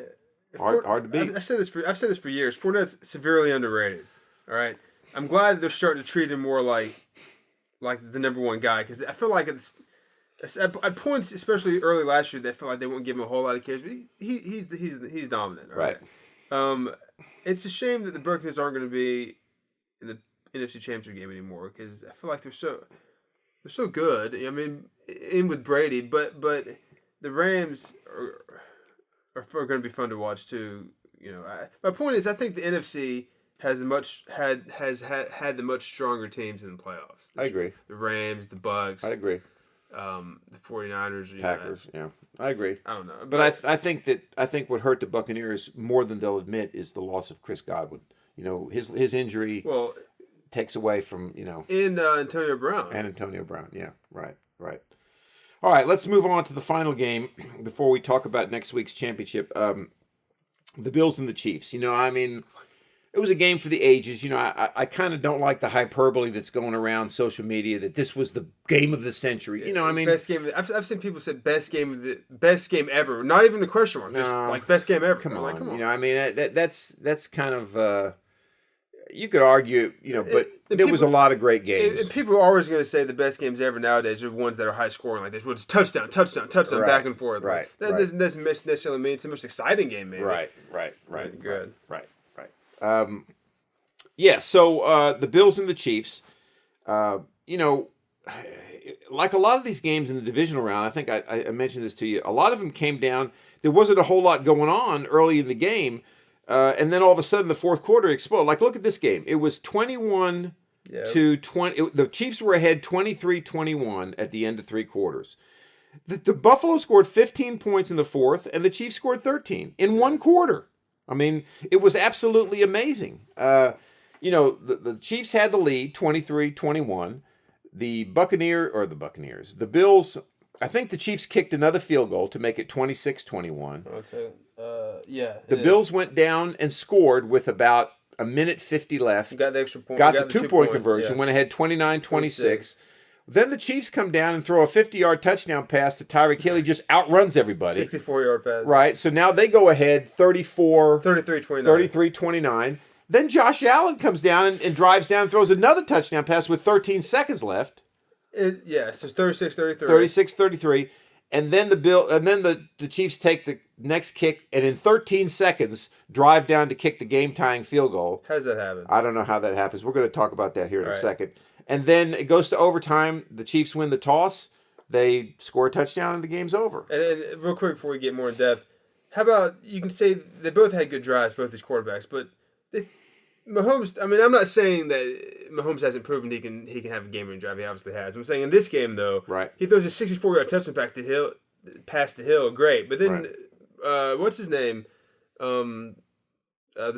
hard to beat. I've said this for years. Fournette's severely underrated. All right, I'm glad they're starting to treat him more like the number one guy, because I feel like it's at points, especially early last year, they felt like they wouldn't give him a whole lot of carries. But he's dominant. Right. It's a shame that the Buccaneers aren't going to be in the NFC Championship game anymore, because I feel like they're so good. I mean, in with Brady, but the Rams are going to be fun to watch too. My point is, I think the NFC has had the much stronger teams in the playoffs. I agree. The Rams, the Bucks. I agree. The 49ers. Packers. I agree. I don't know, but I think what hurt the Buccaneers more than they'll admit is the loss of Chris Godwin. His injury takes away from and Antonio Brown. Yeah, right. All right, let's move on to the final game before we talk about next week's championship. The Bills and the Chiefs. It was a game for the ages. I kind of don't like the hyperbole that's going around social media that this was the game of the century. Best game. I've seen people say best game ever. Not even a question mark. Just like best game ever. Come on. That's kind of. You could argue, but there was a lot of great games. And people are always going to say the best games ever nowadays are ones that are high scoring, like this. It's touchdown, right, back and forth. Right. That doesn't necessarily mean it's the most exciting game, maybe. Right. Good. Right. So the Bills and the Chiefs, like a lot of these games in the divisional round, I think I mentioned this to you, a lot of them came down. There wasn't a whole lot going on early in the game. And then all of a sudden, the fourth quarter exploded. Like, look at this game. It was 21 to 20. The Chiefs were ahead 23-21 at the end of 3 quarters. The Buffalo scored 15 points in the fourth, and the Chiefs scored 13 in 1 quarter. I mean, it was absolutely amazing. the Chiefs had the lead 23-21. The Buccaneers, the Bills, I think the Chiefs kicked another field goal to make it 26-21. I would say, yeah. The Bills went down and scored with about a minute 50 left. Got the extra point. Got the 2-point conversion, went ahead 29-26. Then the Chiefs come down and throw a 50-yard touchdown pass to Tyreek Hill. He just outruns everybody. 64-yard pass. Right. So now they go ahead 33-29. Then Josh Allen comes down and drives down and throws another touchdown pass with 13 seconds left. So it's 36-33. 36-33. And then the Chiefs take the next kick and in 13 seconds drive down to kick the game-tying field goal. How does that happen? I don't know how that happens. We're going to talk about that here in a second. And then it goes to overtime. The Chiefs win the toss. They score a touchdown and the game's over. And real quick before we get more in depth, how about you can say they both had good drives, both these quarterbacks, but Mahomes, I mean, I'm not saying that Mahomes hasn't proven he can have a game-winning drive. He obviously has. I'm saying in this game, though, he throws a 64-yard touchdown pass to Hill, great. But then, what's his name? The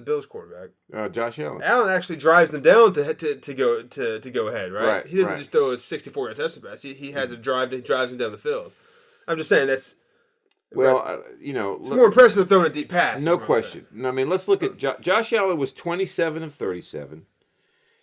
Bills quarterback, Josh Allen. Allen actually drives them down to go ahead, right? He doesn't just throw a 64-yard touchdown pass. He has a drive that drives them down the field. I'm just saying that's. Well, it's more impressive than throwing a deep pass. No question. No, I mean, let's look at Josh Allen was 27 of 37.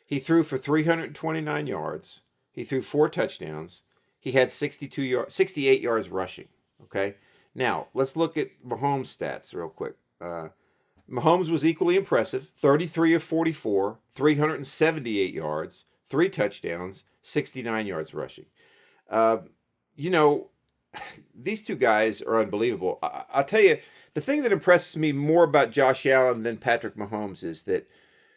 He threw for 329 yards. He threw 4 touchdowns. He had 68 yards rushing. Okay. Now let's look at Mahomes' stats real quick. Mahomes was equally impressive. 33 of 44, 378 yards, 3 touchdowns, 69 yards rushing. These two guys are unbelievable. I'll tell you, the thing that impresses me more about Josh Allen than Patrick Mahomes is that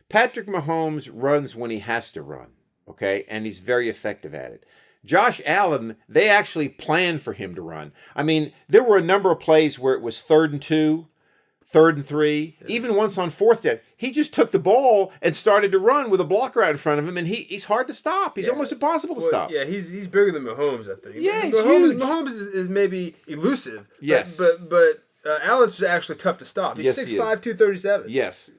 Patrick Mahomes runs when he has to run, okay? And he's very effective at it. Josh Allen, they actually planned for him to run. I mean, there were a number of plays where it was 3rd and 2, 3rd and 3, even once on 4th down. He just took the ball and started to run with a blocker out in front of him, and he's hard to stop. He's almost impossible to stop. Yeah, he's bigger than Mahomes, I think. Yeah, he's huge. Mahomes is maybe elusive. Yes. But Allen's actually tough to stop. He's 6'5", 237. Yes.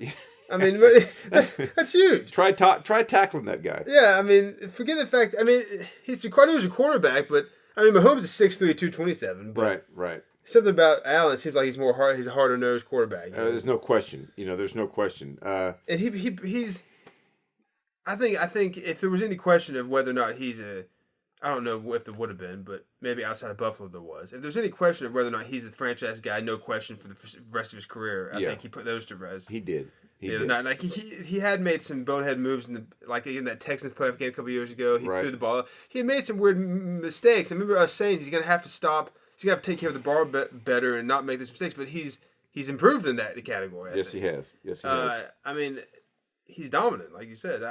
I mean, that's huge. Try tackling that guy. Yeah, I mean, forget the fact. I mean, he's a quarterback, but I mean, Mahomes is 6'3", 227. But Right. Something about Allen seems like he's a harder nosed quarterback. There's no question. There's no question. And he's. I think if there was any question of whether or not he's I don't know if there would have been, but maybe outside of Buffalo there was. If there's any question of whether or not he's the franchise guy, no question for the rest of his career. I think he put those to rest. He did. He had made some bonehead moves in that Texans playoff game a couple years ago. He threw the ball. He had made some weird mistakes. I remember us saying he's going to have to stop. He's going to have to take care of the ball better and not make those mistakes. But he's improved in that category. Yes, he has. I mean, he's dominant, like you said.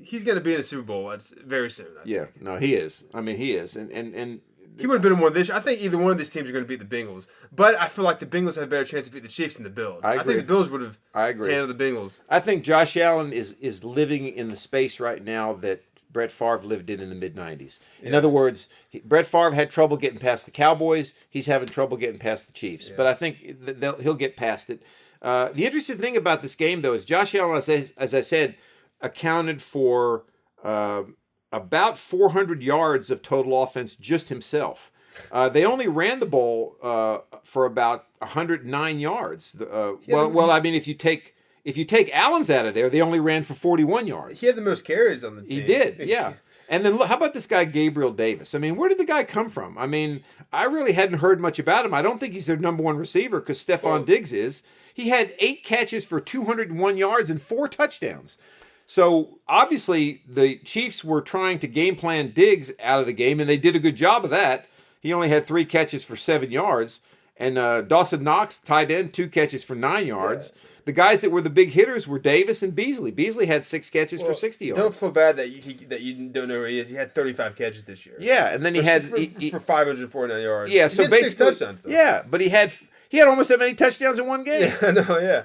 He's going to be in a Super Bowl very soon. I think. No, he is. I mean, he is. And he would have been in one of this. I think either one of these teams are going to beat the Bengals. But I feel like the Bengals have a better chance to beat the Chiefs than the Bills. I agree. think the Bills would have handled the Bengals. I think Josh Allen is living in the space right now that Brett Favre lived in the mid-'90s. In other words, Brett Favre had trouble getting past the Cowboys. He's having trouble getting past the Chiefs. But I think he'll get past it. The interesting thing about this game, though, is Josh Allen, as I said, accounted for about 400 yards of total offense just himself. They only ran the ball for about 109 yards. I mean, if you take Allen's out of there, they only ran for 41 yards. He had the most carries on the team. He did, yeah. And then look, how about this guy Gabriel Davis? I mean, where did the guy come from? I mean, I really hadn't heard much about him. I don't think he's their number one receiver because Stephon Diggs is. He had 8 catches for 201 yards and 4 touchdowns. So obviously the Chiefs were trying to game plan Diggs out of the game, and they did a good job of that. He only had 3 catches for 7 yards. And Dawson Knox, tight end, 2 catches for 9 yards. Yeah. The guys that were the big hitters were Davis and Beasley. Beasley had 6 catches for 60 yards. Don't feel bad that you don't know where he is. He had 35 catches this year. Yeah, and then he had for 549 yards. Yeah, so basically 6 touchdowns though. Yeah, but he had almost that many touchdowns in one game. Yeah, no, yeah.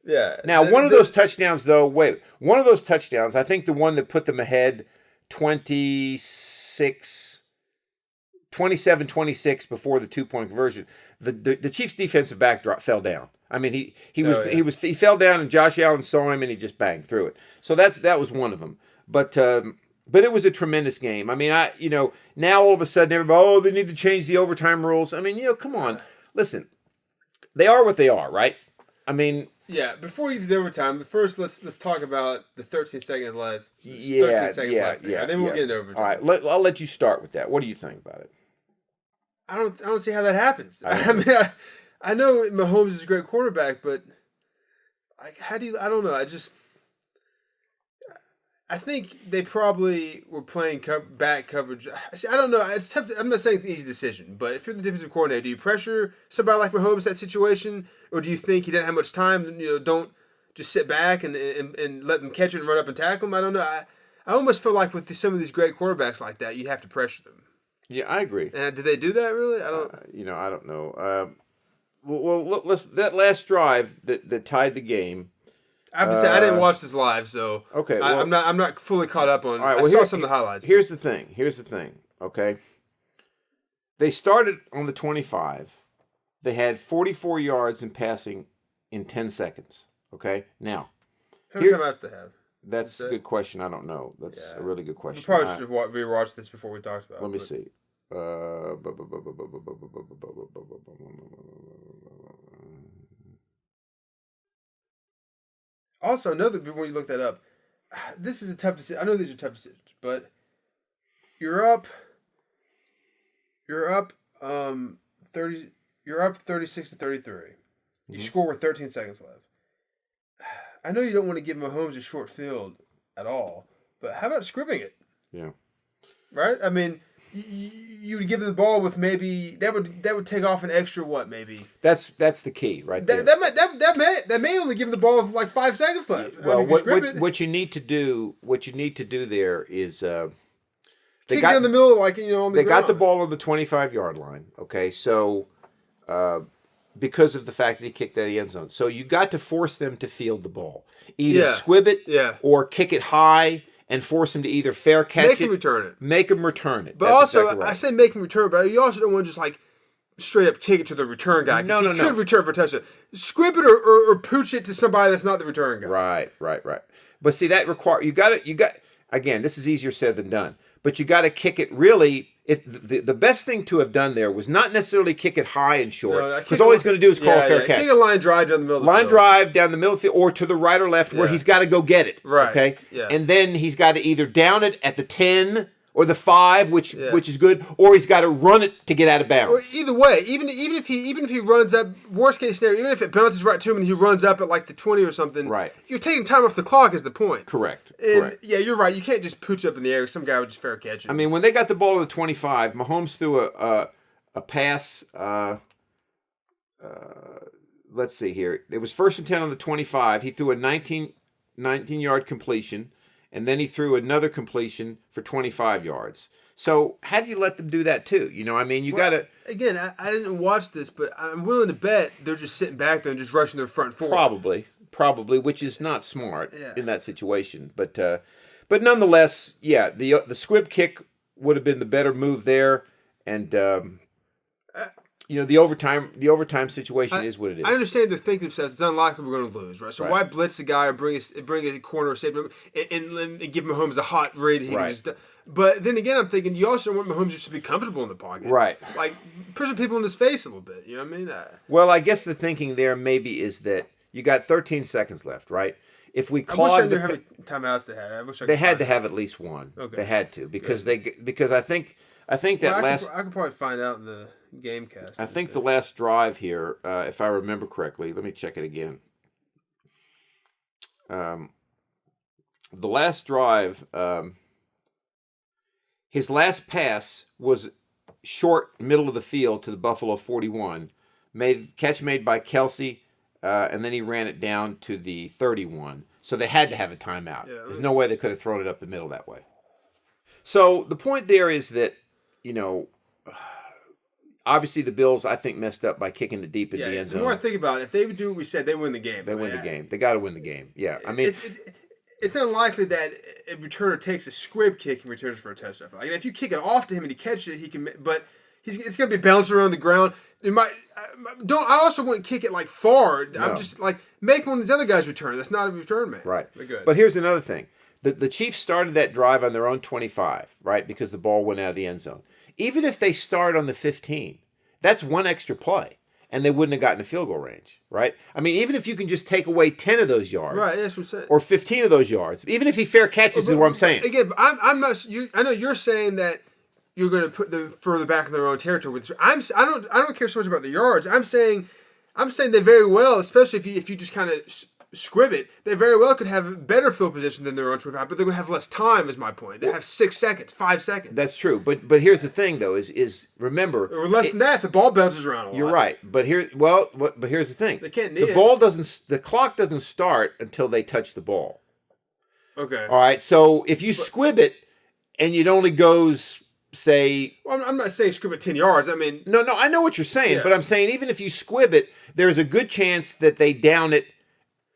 Yeah. Now, one of those touchdowns though, one of those touchdowns, I think the one that put them ahead 27-26 before the 2-point conversion, the Chiefs defensive back fell down. I mean, Oh, yeah. he fell down and Josh Allen saw him and he just banged through it. So that was one of them. But it was a tremendous game. I mean, now all of a sudden everybody, they need to change the overtime rules. I mean, come on, listen, they are what they are, right? I mean, yeah. Before you do the overtime, let's talk about the 13 seconds left. Yeah, 13 seconds left there, and then we'll get into overtime. All right, I'll let you start with that. What do you think about it? I don't see how that happens. I mean, I know Mahomes is a great quarterback, but like, how do you? I don't know. I think they probably were playing back coverage. I don't know. It's tough. I'm not saying it's an easy decision, but if you're the defensive coordinator, do you pressure somebody like Mahomes in that situation, or do you think he didn't have much time? Don't just sit back and let them catch it and run up and tackle him. I don't know. I almost feel like with some of these great quarterbacks like that, you have to pressure them. Yeah, I agree. And did they do that really? I don't. I don't know. Let's that last drive that tied the game. I have to say I didn't watch this live, so okay. I'm not fully caught up on. All right, I saw some of the highlights. Here's the thing. Okay, they started on the 25. They had 44 yards in passing in 10 seconds. Okay, now how many timeouts they have? That's a good question. I don't know. That's a really good question. We probably should have rewatched this before we talked about it. Let me see. Also, another before you look that up, this is a tough decision. I know these are tough decisions, but you're up 30. You're up 36-33. You score with 13 seconds left. I know you don't want to give Mahomes a short field at all, but how about scribbing it? Yeah. Right? I mean, you would give them the ball with maybe that would take off an extra what maybe. That's the key, right there. That may only give them the ball with like 5 seconds left. Well, what you need to do there is kick it in the middle, like on the they ground. got the ball on the 25-yard line. Okay, so because of the fact that he kicked out of the end zone, so you got to force them to field the ball, either squib it or kick it high. And force him to either fair catch make him return it. Make him return it. But That's also, exactly right. I say make him return, but you also don't want to just like straight up kick it to the return guy. No. He could return for a touchdown. Scrib it or pooch it to somebody that's not the return guy. Right. But see, that you got again, this is easier said than done. But you got to kick it really. If the best thing to have done there was not necessarily kick it high and short, because all he's going to do is call a fair catch. Kick a line drive down the middle of the field. Line drive down the middle of the field, or to the right or left, where he's got to go get it. Right. Okay. Yeah. And then he's got to either down it at the 10 or the 5, which is good, or he's got to run it to get out of bounds. Or either way, even if he runs up, worst case scenario, even if it bounces right to him and he runs up at like the 20 or something, right? You're taking time off the clock is the point. Correct. Yeah, you're right. You can't just pooch up in the air. Some guy would just fair catch it. I mean, when they got the ball to the 25, Mahomes threw a pass. Let's see here. It was 1st and 10 on the 25. He threw a 19-yard completion. And then he threw another completion for 25 yards. So how do you let them do that too? I mean, you got to... Again, I didn't watch this, but I'm willing to bet they're just sitting back there and just rushing their front four. Probably, which is not smart in that situation. But nonetheless, the squib kick would have been the better move there. And, the overtime situation is what it is. I understand they're thinking themselves, it's unlikely we're going to lose, right? So why blitz a guy or bring a corner or safety and give Mahomes a hot read? He can just. But then again, I'm thinking you also want Mahomes just to be comfortable in the pocket, right? Like pushing people in his face a little bit. You know what I mean? Well, I guess the thinking there maybe is that you got 13 seconds left, right? If we clogged, I wish I knew how many timeouts they had. I wish they had to have at least one. Okay, they had to because I think that I could probably find out in the game cast. I think the last drive here, if I remember correctly, let me check it again. The last drive, his last pass was short, middle of the field to the Buffalo 41. Catch made by Kelsey, and then he ran it down to the 31. So they had to have a timeout. There's no way they could have thrown it up the middle that way. So the point there is that, obviously the Bills, I think, messed up by kicking it deep in the end zone. The more I think about it, if they would do what we said, they win the game. They win the game. They got to win the game. Yeah, I mean, it's unlikely that a returner takes a squib kick and returns for a touchdown. Like, if you kick it off to him and he catches it, he can. But it's going to be bouncing around the ground. I also wouldn't kick it like far. No. I'm just like make one of these other guys return. That's not a return man. Right. Good. But here's another thing. The Chiefs started that drive on their own 25, right? Because the ball went out of the end zone. Even if they start on the 15, that's one extra play, and they wouldn't have gotten a field goal range, right? I mean, even if you can just take away 10 of those yards, right? That's what I'm saying. Or 15 of those yards, even if he fair catches, is what I'm saying. Again, I'm not. I know you're saying that you're going to put them further back in their own territory. I don't care so much about the yards. I'm saying they very well, especially if you just kind of scrib it, they very well could have better field position than their own 25, but they're going to have less time, is my point. They have 6 seconds, 5 seconds. That's true. But here's the thing, though, is remember... Or less than that, the ball bounces around a lot. You're right. But here's the thing. They can't the clock doesn't start until they touch the ball. Okay. All right, so if you squib it and it only goes... say... Well, I'm not saying squib it 10 yards. I mean... No, I know what you're saying, but I'm saying even if you squib it, there's a good chance that they down it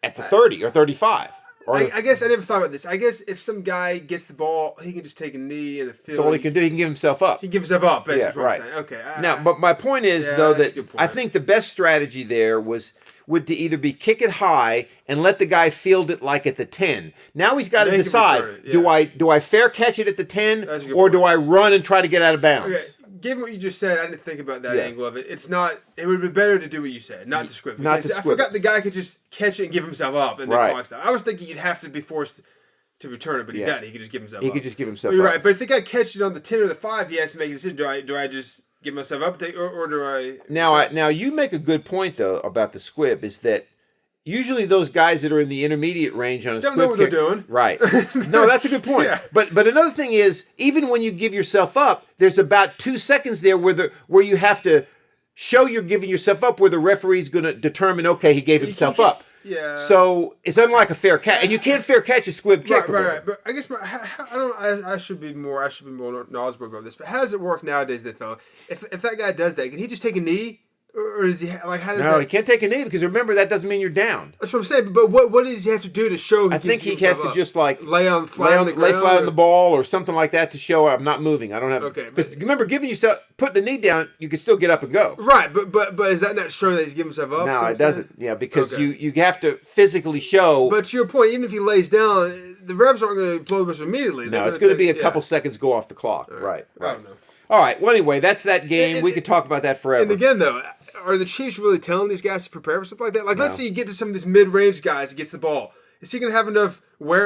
at the 30 or 35. I guess I never thought about this. I guess if some guy gets the ball, he can just take a knee in the field. That's all he can do. He can give himself up. He gives himself up, basically what I'm saying. Okay. Now, but my point is, though, that I think the best strategy there would to either be kick it high and let the guy field it like at the 10. Now he's got to decide, do I fair catch it at the 10 or do I run and try to get out of bounds? Okay. Given what you just said, I didn't think about that angle of it. It's not. It would be better to do what you said, not to script. I forgot the guy could just catch it and give himself up, and the clock stopped. I was thinking you'd have to be forced to return it, but he doesn't. He could just give himself up. He could just give himself up. You're up. right, but if the guy catches it on the 10 or the 5, he has to make a decision. Do I just give myself up, or do I? Now you make a good point though about the squib. Is that usually those guys that are in the intermediate range on a don't squib know what they're doing. Right. No, that's a good point. Yeah. But another thing is, even when you give yourself up, there's about 2 seconds there where you have to show you're giving yourself up, where the referee's going to determine, okay, he gave himself up. Yeah. So it's unlike a fair catch, and you can't fair catch a squib kick. Right. But I guess I should be more knowledgeable about this. But how does it work nowadays, that fellow? If that guy does that, can he just take a knee? Or is he like how does that? No, he can't take a knee because remember that doesn't mean you're down. That's what I'm saying. But what does he have to do to show? I think he has to just like lay flat on the ball or something like that to show I'm not moving. I don't have. Okay. Because remember, putting the knee down, you can still get up and go. Right, but is that not showing that he's giving himself up? No, it doesn't. Yeah, because you have to physically show. But to your point, even if he lays down, the revs aren't going to blow the whistle immediately. No, it's going to be a couple seconds go off the clock. Right. I don't know. All right. Well, anyway, that's that game. We could talk about that forever. And again, though, are the Chiefs really telling these guys to prepare for something like that? Like, let's say you get to some of these mid-range guys that gets the ball. Is he going to have enough what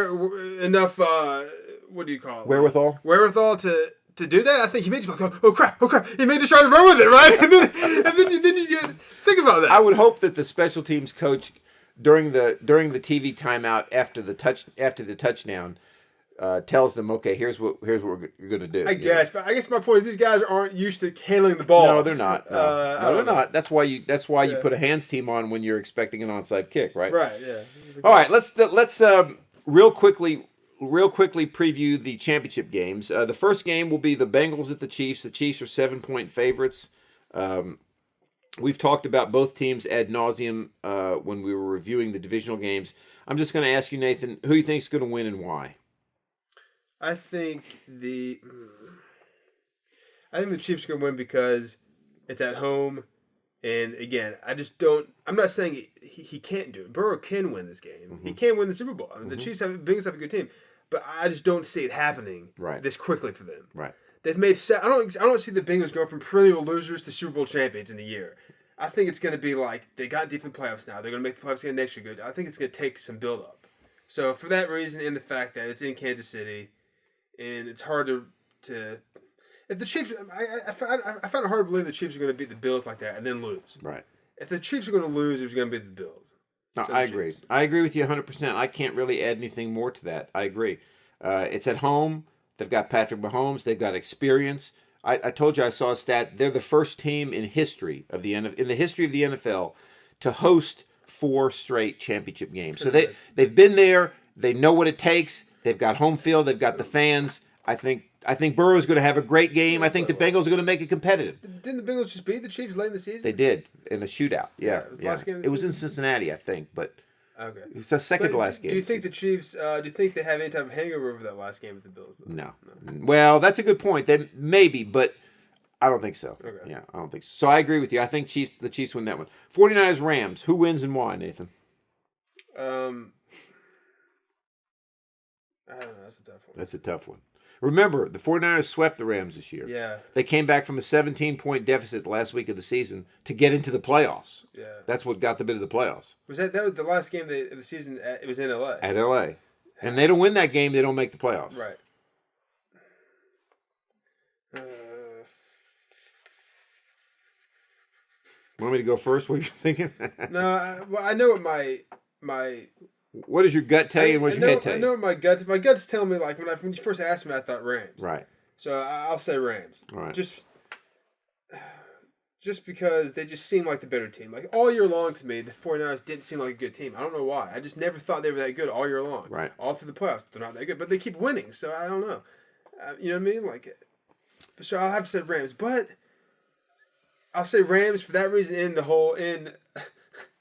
do you call it? Wherewithal to do that? I think he may just be like, oh crap. He may just try to run with it, right? and then you get think about that. I would hope that the special teams coach during the TV timeout after the touchdown tells them, okay, here's what you're going to do. I guess my point is these guys aren't used to handling the ball. No, they're not. No, they're not. That's why you put a hands team on when you're expecting an onside kick, right? Right. Yeah. All right. Let's real quickly preview the championship games. The first game will be the Bengals at the Chiefs. The Chiefs are 7-point favorites. We've talked about both teams ad nauseum when we were reviewing the divisional games. I'm just going to ask you, Nathan, who you think is going to win and why? I think the Chiefs are going to win because it's at home, and again, I'm not saying he can't do it. Burrow can win this game. Mm-hmm. He can win the Super Bowl. I mean, the Bengals have a good team, but I just don't see it happening this quickly for them. Right. They've made. I don't see the Bengals going from perennial losers to Super Bowl champions in a year. I think it's going to be like they got deep in the playoffs now. They're going to make the playoffs again next year. Good. I think it's going to take some build up. So for that reason, and the fact that it's in Kansas City. And it's hard to if the Chiefs. I find it hard to believe the Chiefs are going to beat the Bills like that and then lose. Right. If the Chiefs are going to lose, it's going to be the Bills. No, I agree. Chiefs. I agree with you 100%. I can't really add anything more to that. I agree. It's at home. They've got Patrick Mahomes. They've got experience. I told you I saw a stat. They're the first team in the history of the NFL to host 4 straight championship games. So they've been there. They know what it takes. They've got home field. They've got the fans. I think Burrow's going to have a great game. I think the Bengals are going to make it competitive. Didn't the Bengals just beat the Chiefs late in the season? They did in a shootout. Yeah, it was the last game of the It was season? in Cincinnati, I think, but okay, it's the second to last game. Do you think the Chiefs? Do you think they have any type of hangover over that last game with the Bills? No. Well, that's a good point. Maybe, but I don't think so. Okay. Yeah, I don't think so. So I agree with you. I think the Chiefs win that one. 49ers Rams. Who wins and why, Nathan? I don't know. That's a tough one. That's a tough one. Remember, the 49ers swept the Rams this year. Yeah. They came back from a 17-point deficit the last week of the season to get into the playoffs. Yeah. That's what got them into the playoffs. Was that was the last game of the season? It was in LA. At LA. And they don't win that game, they don't make the playoffs. Right. Want me to go first? What are you thinking? No, I know what my What does your gut tell you and what's your head tell I you? know what my gut's telling me, like when you first asked me, I thought Rams. Right. So I'll say Rams. All right. Just because they just seem like the better team. Like all year long to me, the 49ers didn't seem like a good team. I don't know why. I just never thought they were that good all year long. Right. All through the playoffs, they're not that good, but they keep winning. So I don't know. You know what I mean? Like, so I'll have to say Rams, but I'll say Rams for that reason.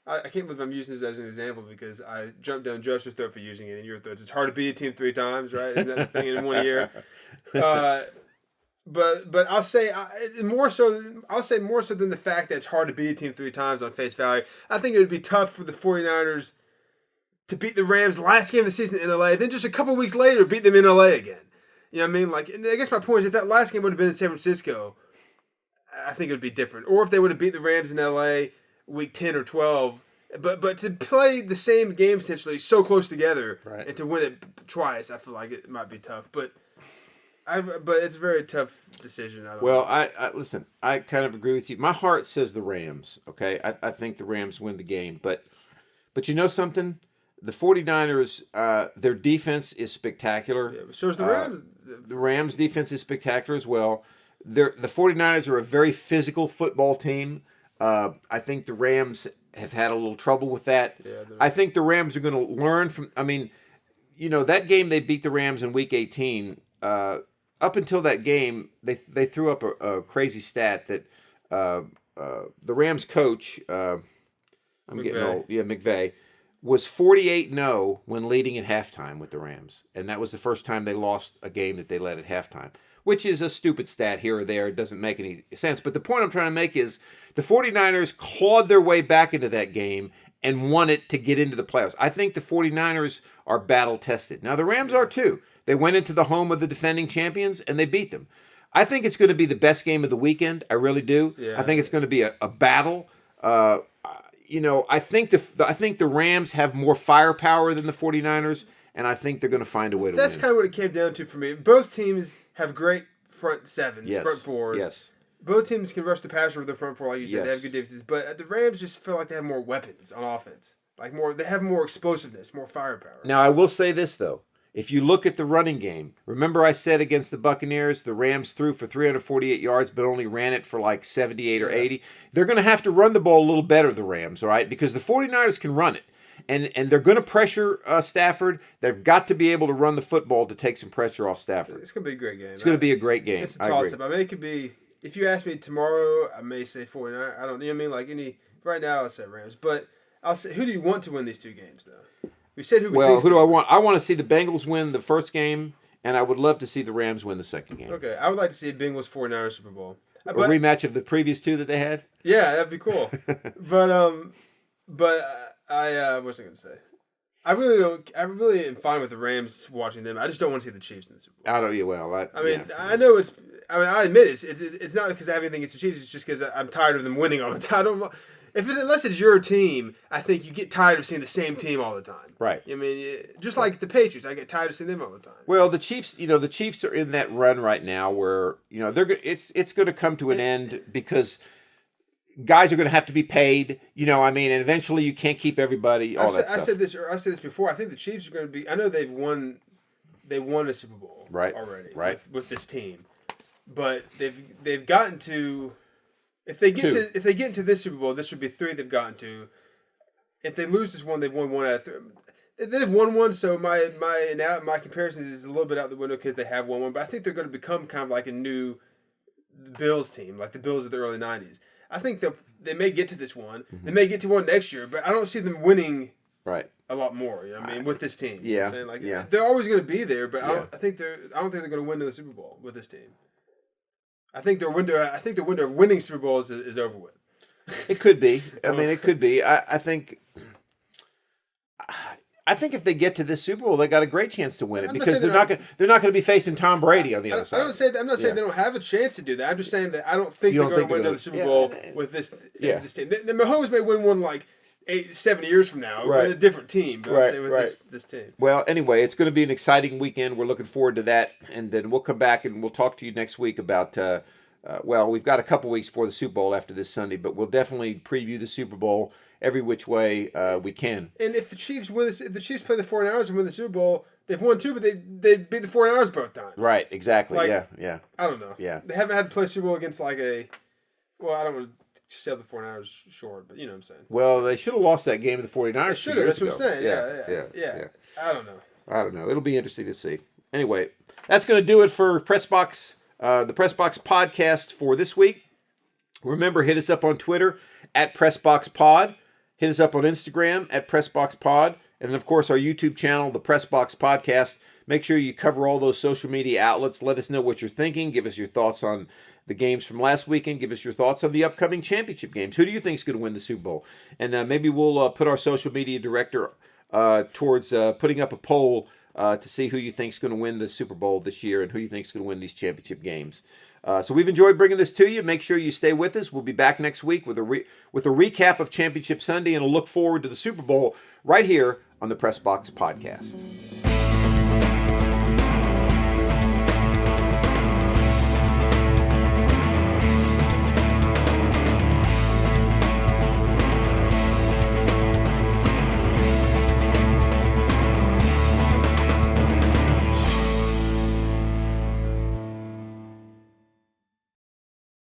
I can't believe I'm using this as an example because I jumped down Joseph's throat for using it in your throats. It's hard to beat a team 3 times, right? Isn't that the thing in 1 year? But I'll say more so. I'll say more so than the fact that it's hard to beat a team 3 times on face value. I think it would be tough for the 49ers to beat the Rams last game of the season in LA, then just a couple weeks later beat them in LA again. You know what I mean? Like, and I guess my point is if that last game would have been in San Francisco, I think it would be different. Or if they would have beat the Rams in LA week 10 or 12. But to play the same game essentially so close together Right. and to win it twice, I feel like it might be tough. But it's a very tough decision. I listen, I kind of agree with you. My heart says the Rams, okay? I think the Rams win the game. But you know something? The 49ers, their defense is spectacular. Yeah, so is the Rams. The Rams' defense is spectacular as well. The 49ers are a very physical football team. I think the Rams have had a little trouble with that. Yeah, I think the Rams are going to learn from. I mean, you know, that game they beat the Rams in Week 18. Up until that game, they threw up a crazy stat that the Rams coach, getting old, McVay, was 48-0 when leading at halftime with the Rams, and that was the first time they lost a game that they led at halftime. Which is a stupid stat here or there. It doesn't make any sense. But the point I'm trying to make is the 49ers clawed their way back into that game and won it to get into the playoffs. I think the 49ers are battle-tested. Now, the Rams are too. They went into the home of the defending champions, and they beat them. I think it's going to be the best game of the weekend. I really do. Yeah. I think it's going to be a battle. You know, I think the Rams have more firepower than the 49ers, and I think they're going to find a way to win. That's kind of what it came down to for me. Both teams have great front sevens, Yes. front fours. Yes. Both teams can rush the passer with their front four, like you said. Yes. They have good defenses. But the Rams just feel like they have more weapons on offense. They have more explosiveness, more firepower. Now, I will say this, though. If you look at the running game, remember I said against the Buccaneers, the Rams threw for 348 yards, but only ran it for like 78 or 80. They're going to have to run the ball a little better, the Rams, all right? Because the 49ers can run it. And they're going to pressure Stafford. They've got to be able to run the football to take some pressure off Stafford. It's going to be a great game. It's going to be a great game. It's a toss-up. I mean, it could be, if you ask me tomorrow, I may say 49. I don't, you know what I mean? Right now, I'll say Rams. But I'll say, who do you want to win these 2 games, though? We said who we Well, who do I want? I want to see the Bengals win the first game, and I would love to see the Rams win the second game. Okay, I would like to see a Bengals 49ers Super Bowl. A rematch of the previous 2 that they had? Yeah, that'd be cool. But I what's I going to say? I really am fine with the Rams watching them. I just don't want to see the Chiefs in the Super Bowl. I don't. Yeah, well, I know it's. I mean, I admit it's not because I have anything against the Chiefs. It's just because I'm tired of them winning all the time. Unless it's your team, I think you get tired of seeing the same team all the time. Right. I mean, just like the Patriots, I get tired of seeing them all the time. Well, the Chiefs, the Chiefs are in that run right now where it's going to come to an end because guys are going to have to be paid. And eventually you can't keep everybody. I said this before. I think the Chiefs are going to be. I know they've won a Super Bowl already with this team, but they've gotten to. If they get into this Super Bowl, this would be 3 they've gotten to. If they lose this one, they've won 1 out of 3. They've won 1, so my comparison is a little bit out the window because they have won 1. But I think they're going to become kind of like a new Bills team, like the Bills of the early '90s. I think they may get to this one. Mm-hmm. They may get to one next year, but I don't see them winning a lot more. You know what I mean, with this team. Yeah, you know what I'm saying? They're always going to be there, but I don't think they're going to win in the Super Bowl with this team. I think their window of winning Super Bowls is over with. It could be. I mean, it could be. I think if they get to this Super Bowl, they got a great chance to win it because they're not going to be facing Tom Brady on the other side. I'm not saying they don't have a chance to do that. I'm just saying that I don't think they're going to win another Super Bowl with this team. Mahomes may win one like 7 years from now with a different team. But I'm saying with this team. Well, anyway, it's going to be an exciting weekend. We're looking forward to that, and then we'll come back and we'll talk to you next week about. We've got a couple weeks before the Super Bowl after this Sunday, but we'll definitely preview the Super Bowl every which way we can. And if the Chiefs play the 49ers and win the Super Bowl, they've won two, but they beat the 49ers both times. Right, exactly. Like, yeah. I don't know. Yeah. They haven't had to play Super Bowl against I don't want to sell the 49ers short, but you know what I'm saying. Well, they should have lost that game to the 49ers. They should have. That's what I'm saying. Yeah. I don't know. It'll be interesting to see. Anyway, that's going to do it for PressBox. The PressBox podcast for this week. Remember, hit us up on Twitter at PressBoxPod. Hit us up on Instagram at PressBoxPod. And then, of course, our YouTube channel, the PressBox Podcast. Make sure you cover all those social media outlets. Let us know what you're thinking. Give us your thoughts on the games from last weekend. Give us your thoughts on the upcoming championship games. Who do you think is going to win the Super Bowl? And maybe we'll put our social media director towards putting up a poll to see who you think is going to win the Super Bowl this year and who you think is going to win these championship games. So we've enjoyed bringing this to you. Make sure you stay with us. We'll be back next week with a recap of Championship Sunday and a look forward to the Super Bowl right here on the PressBox Podcast.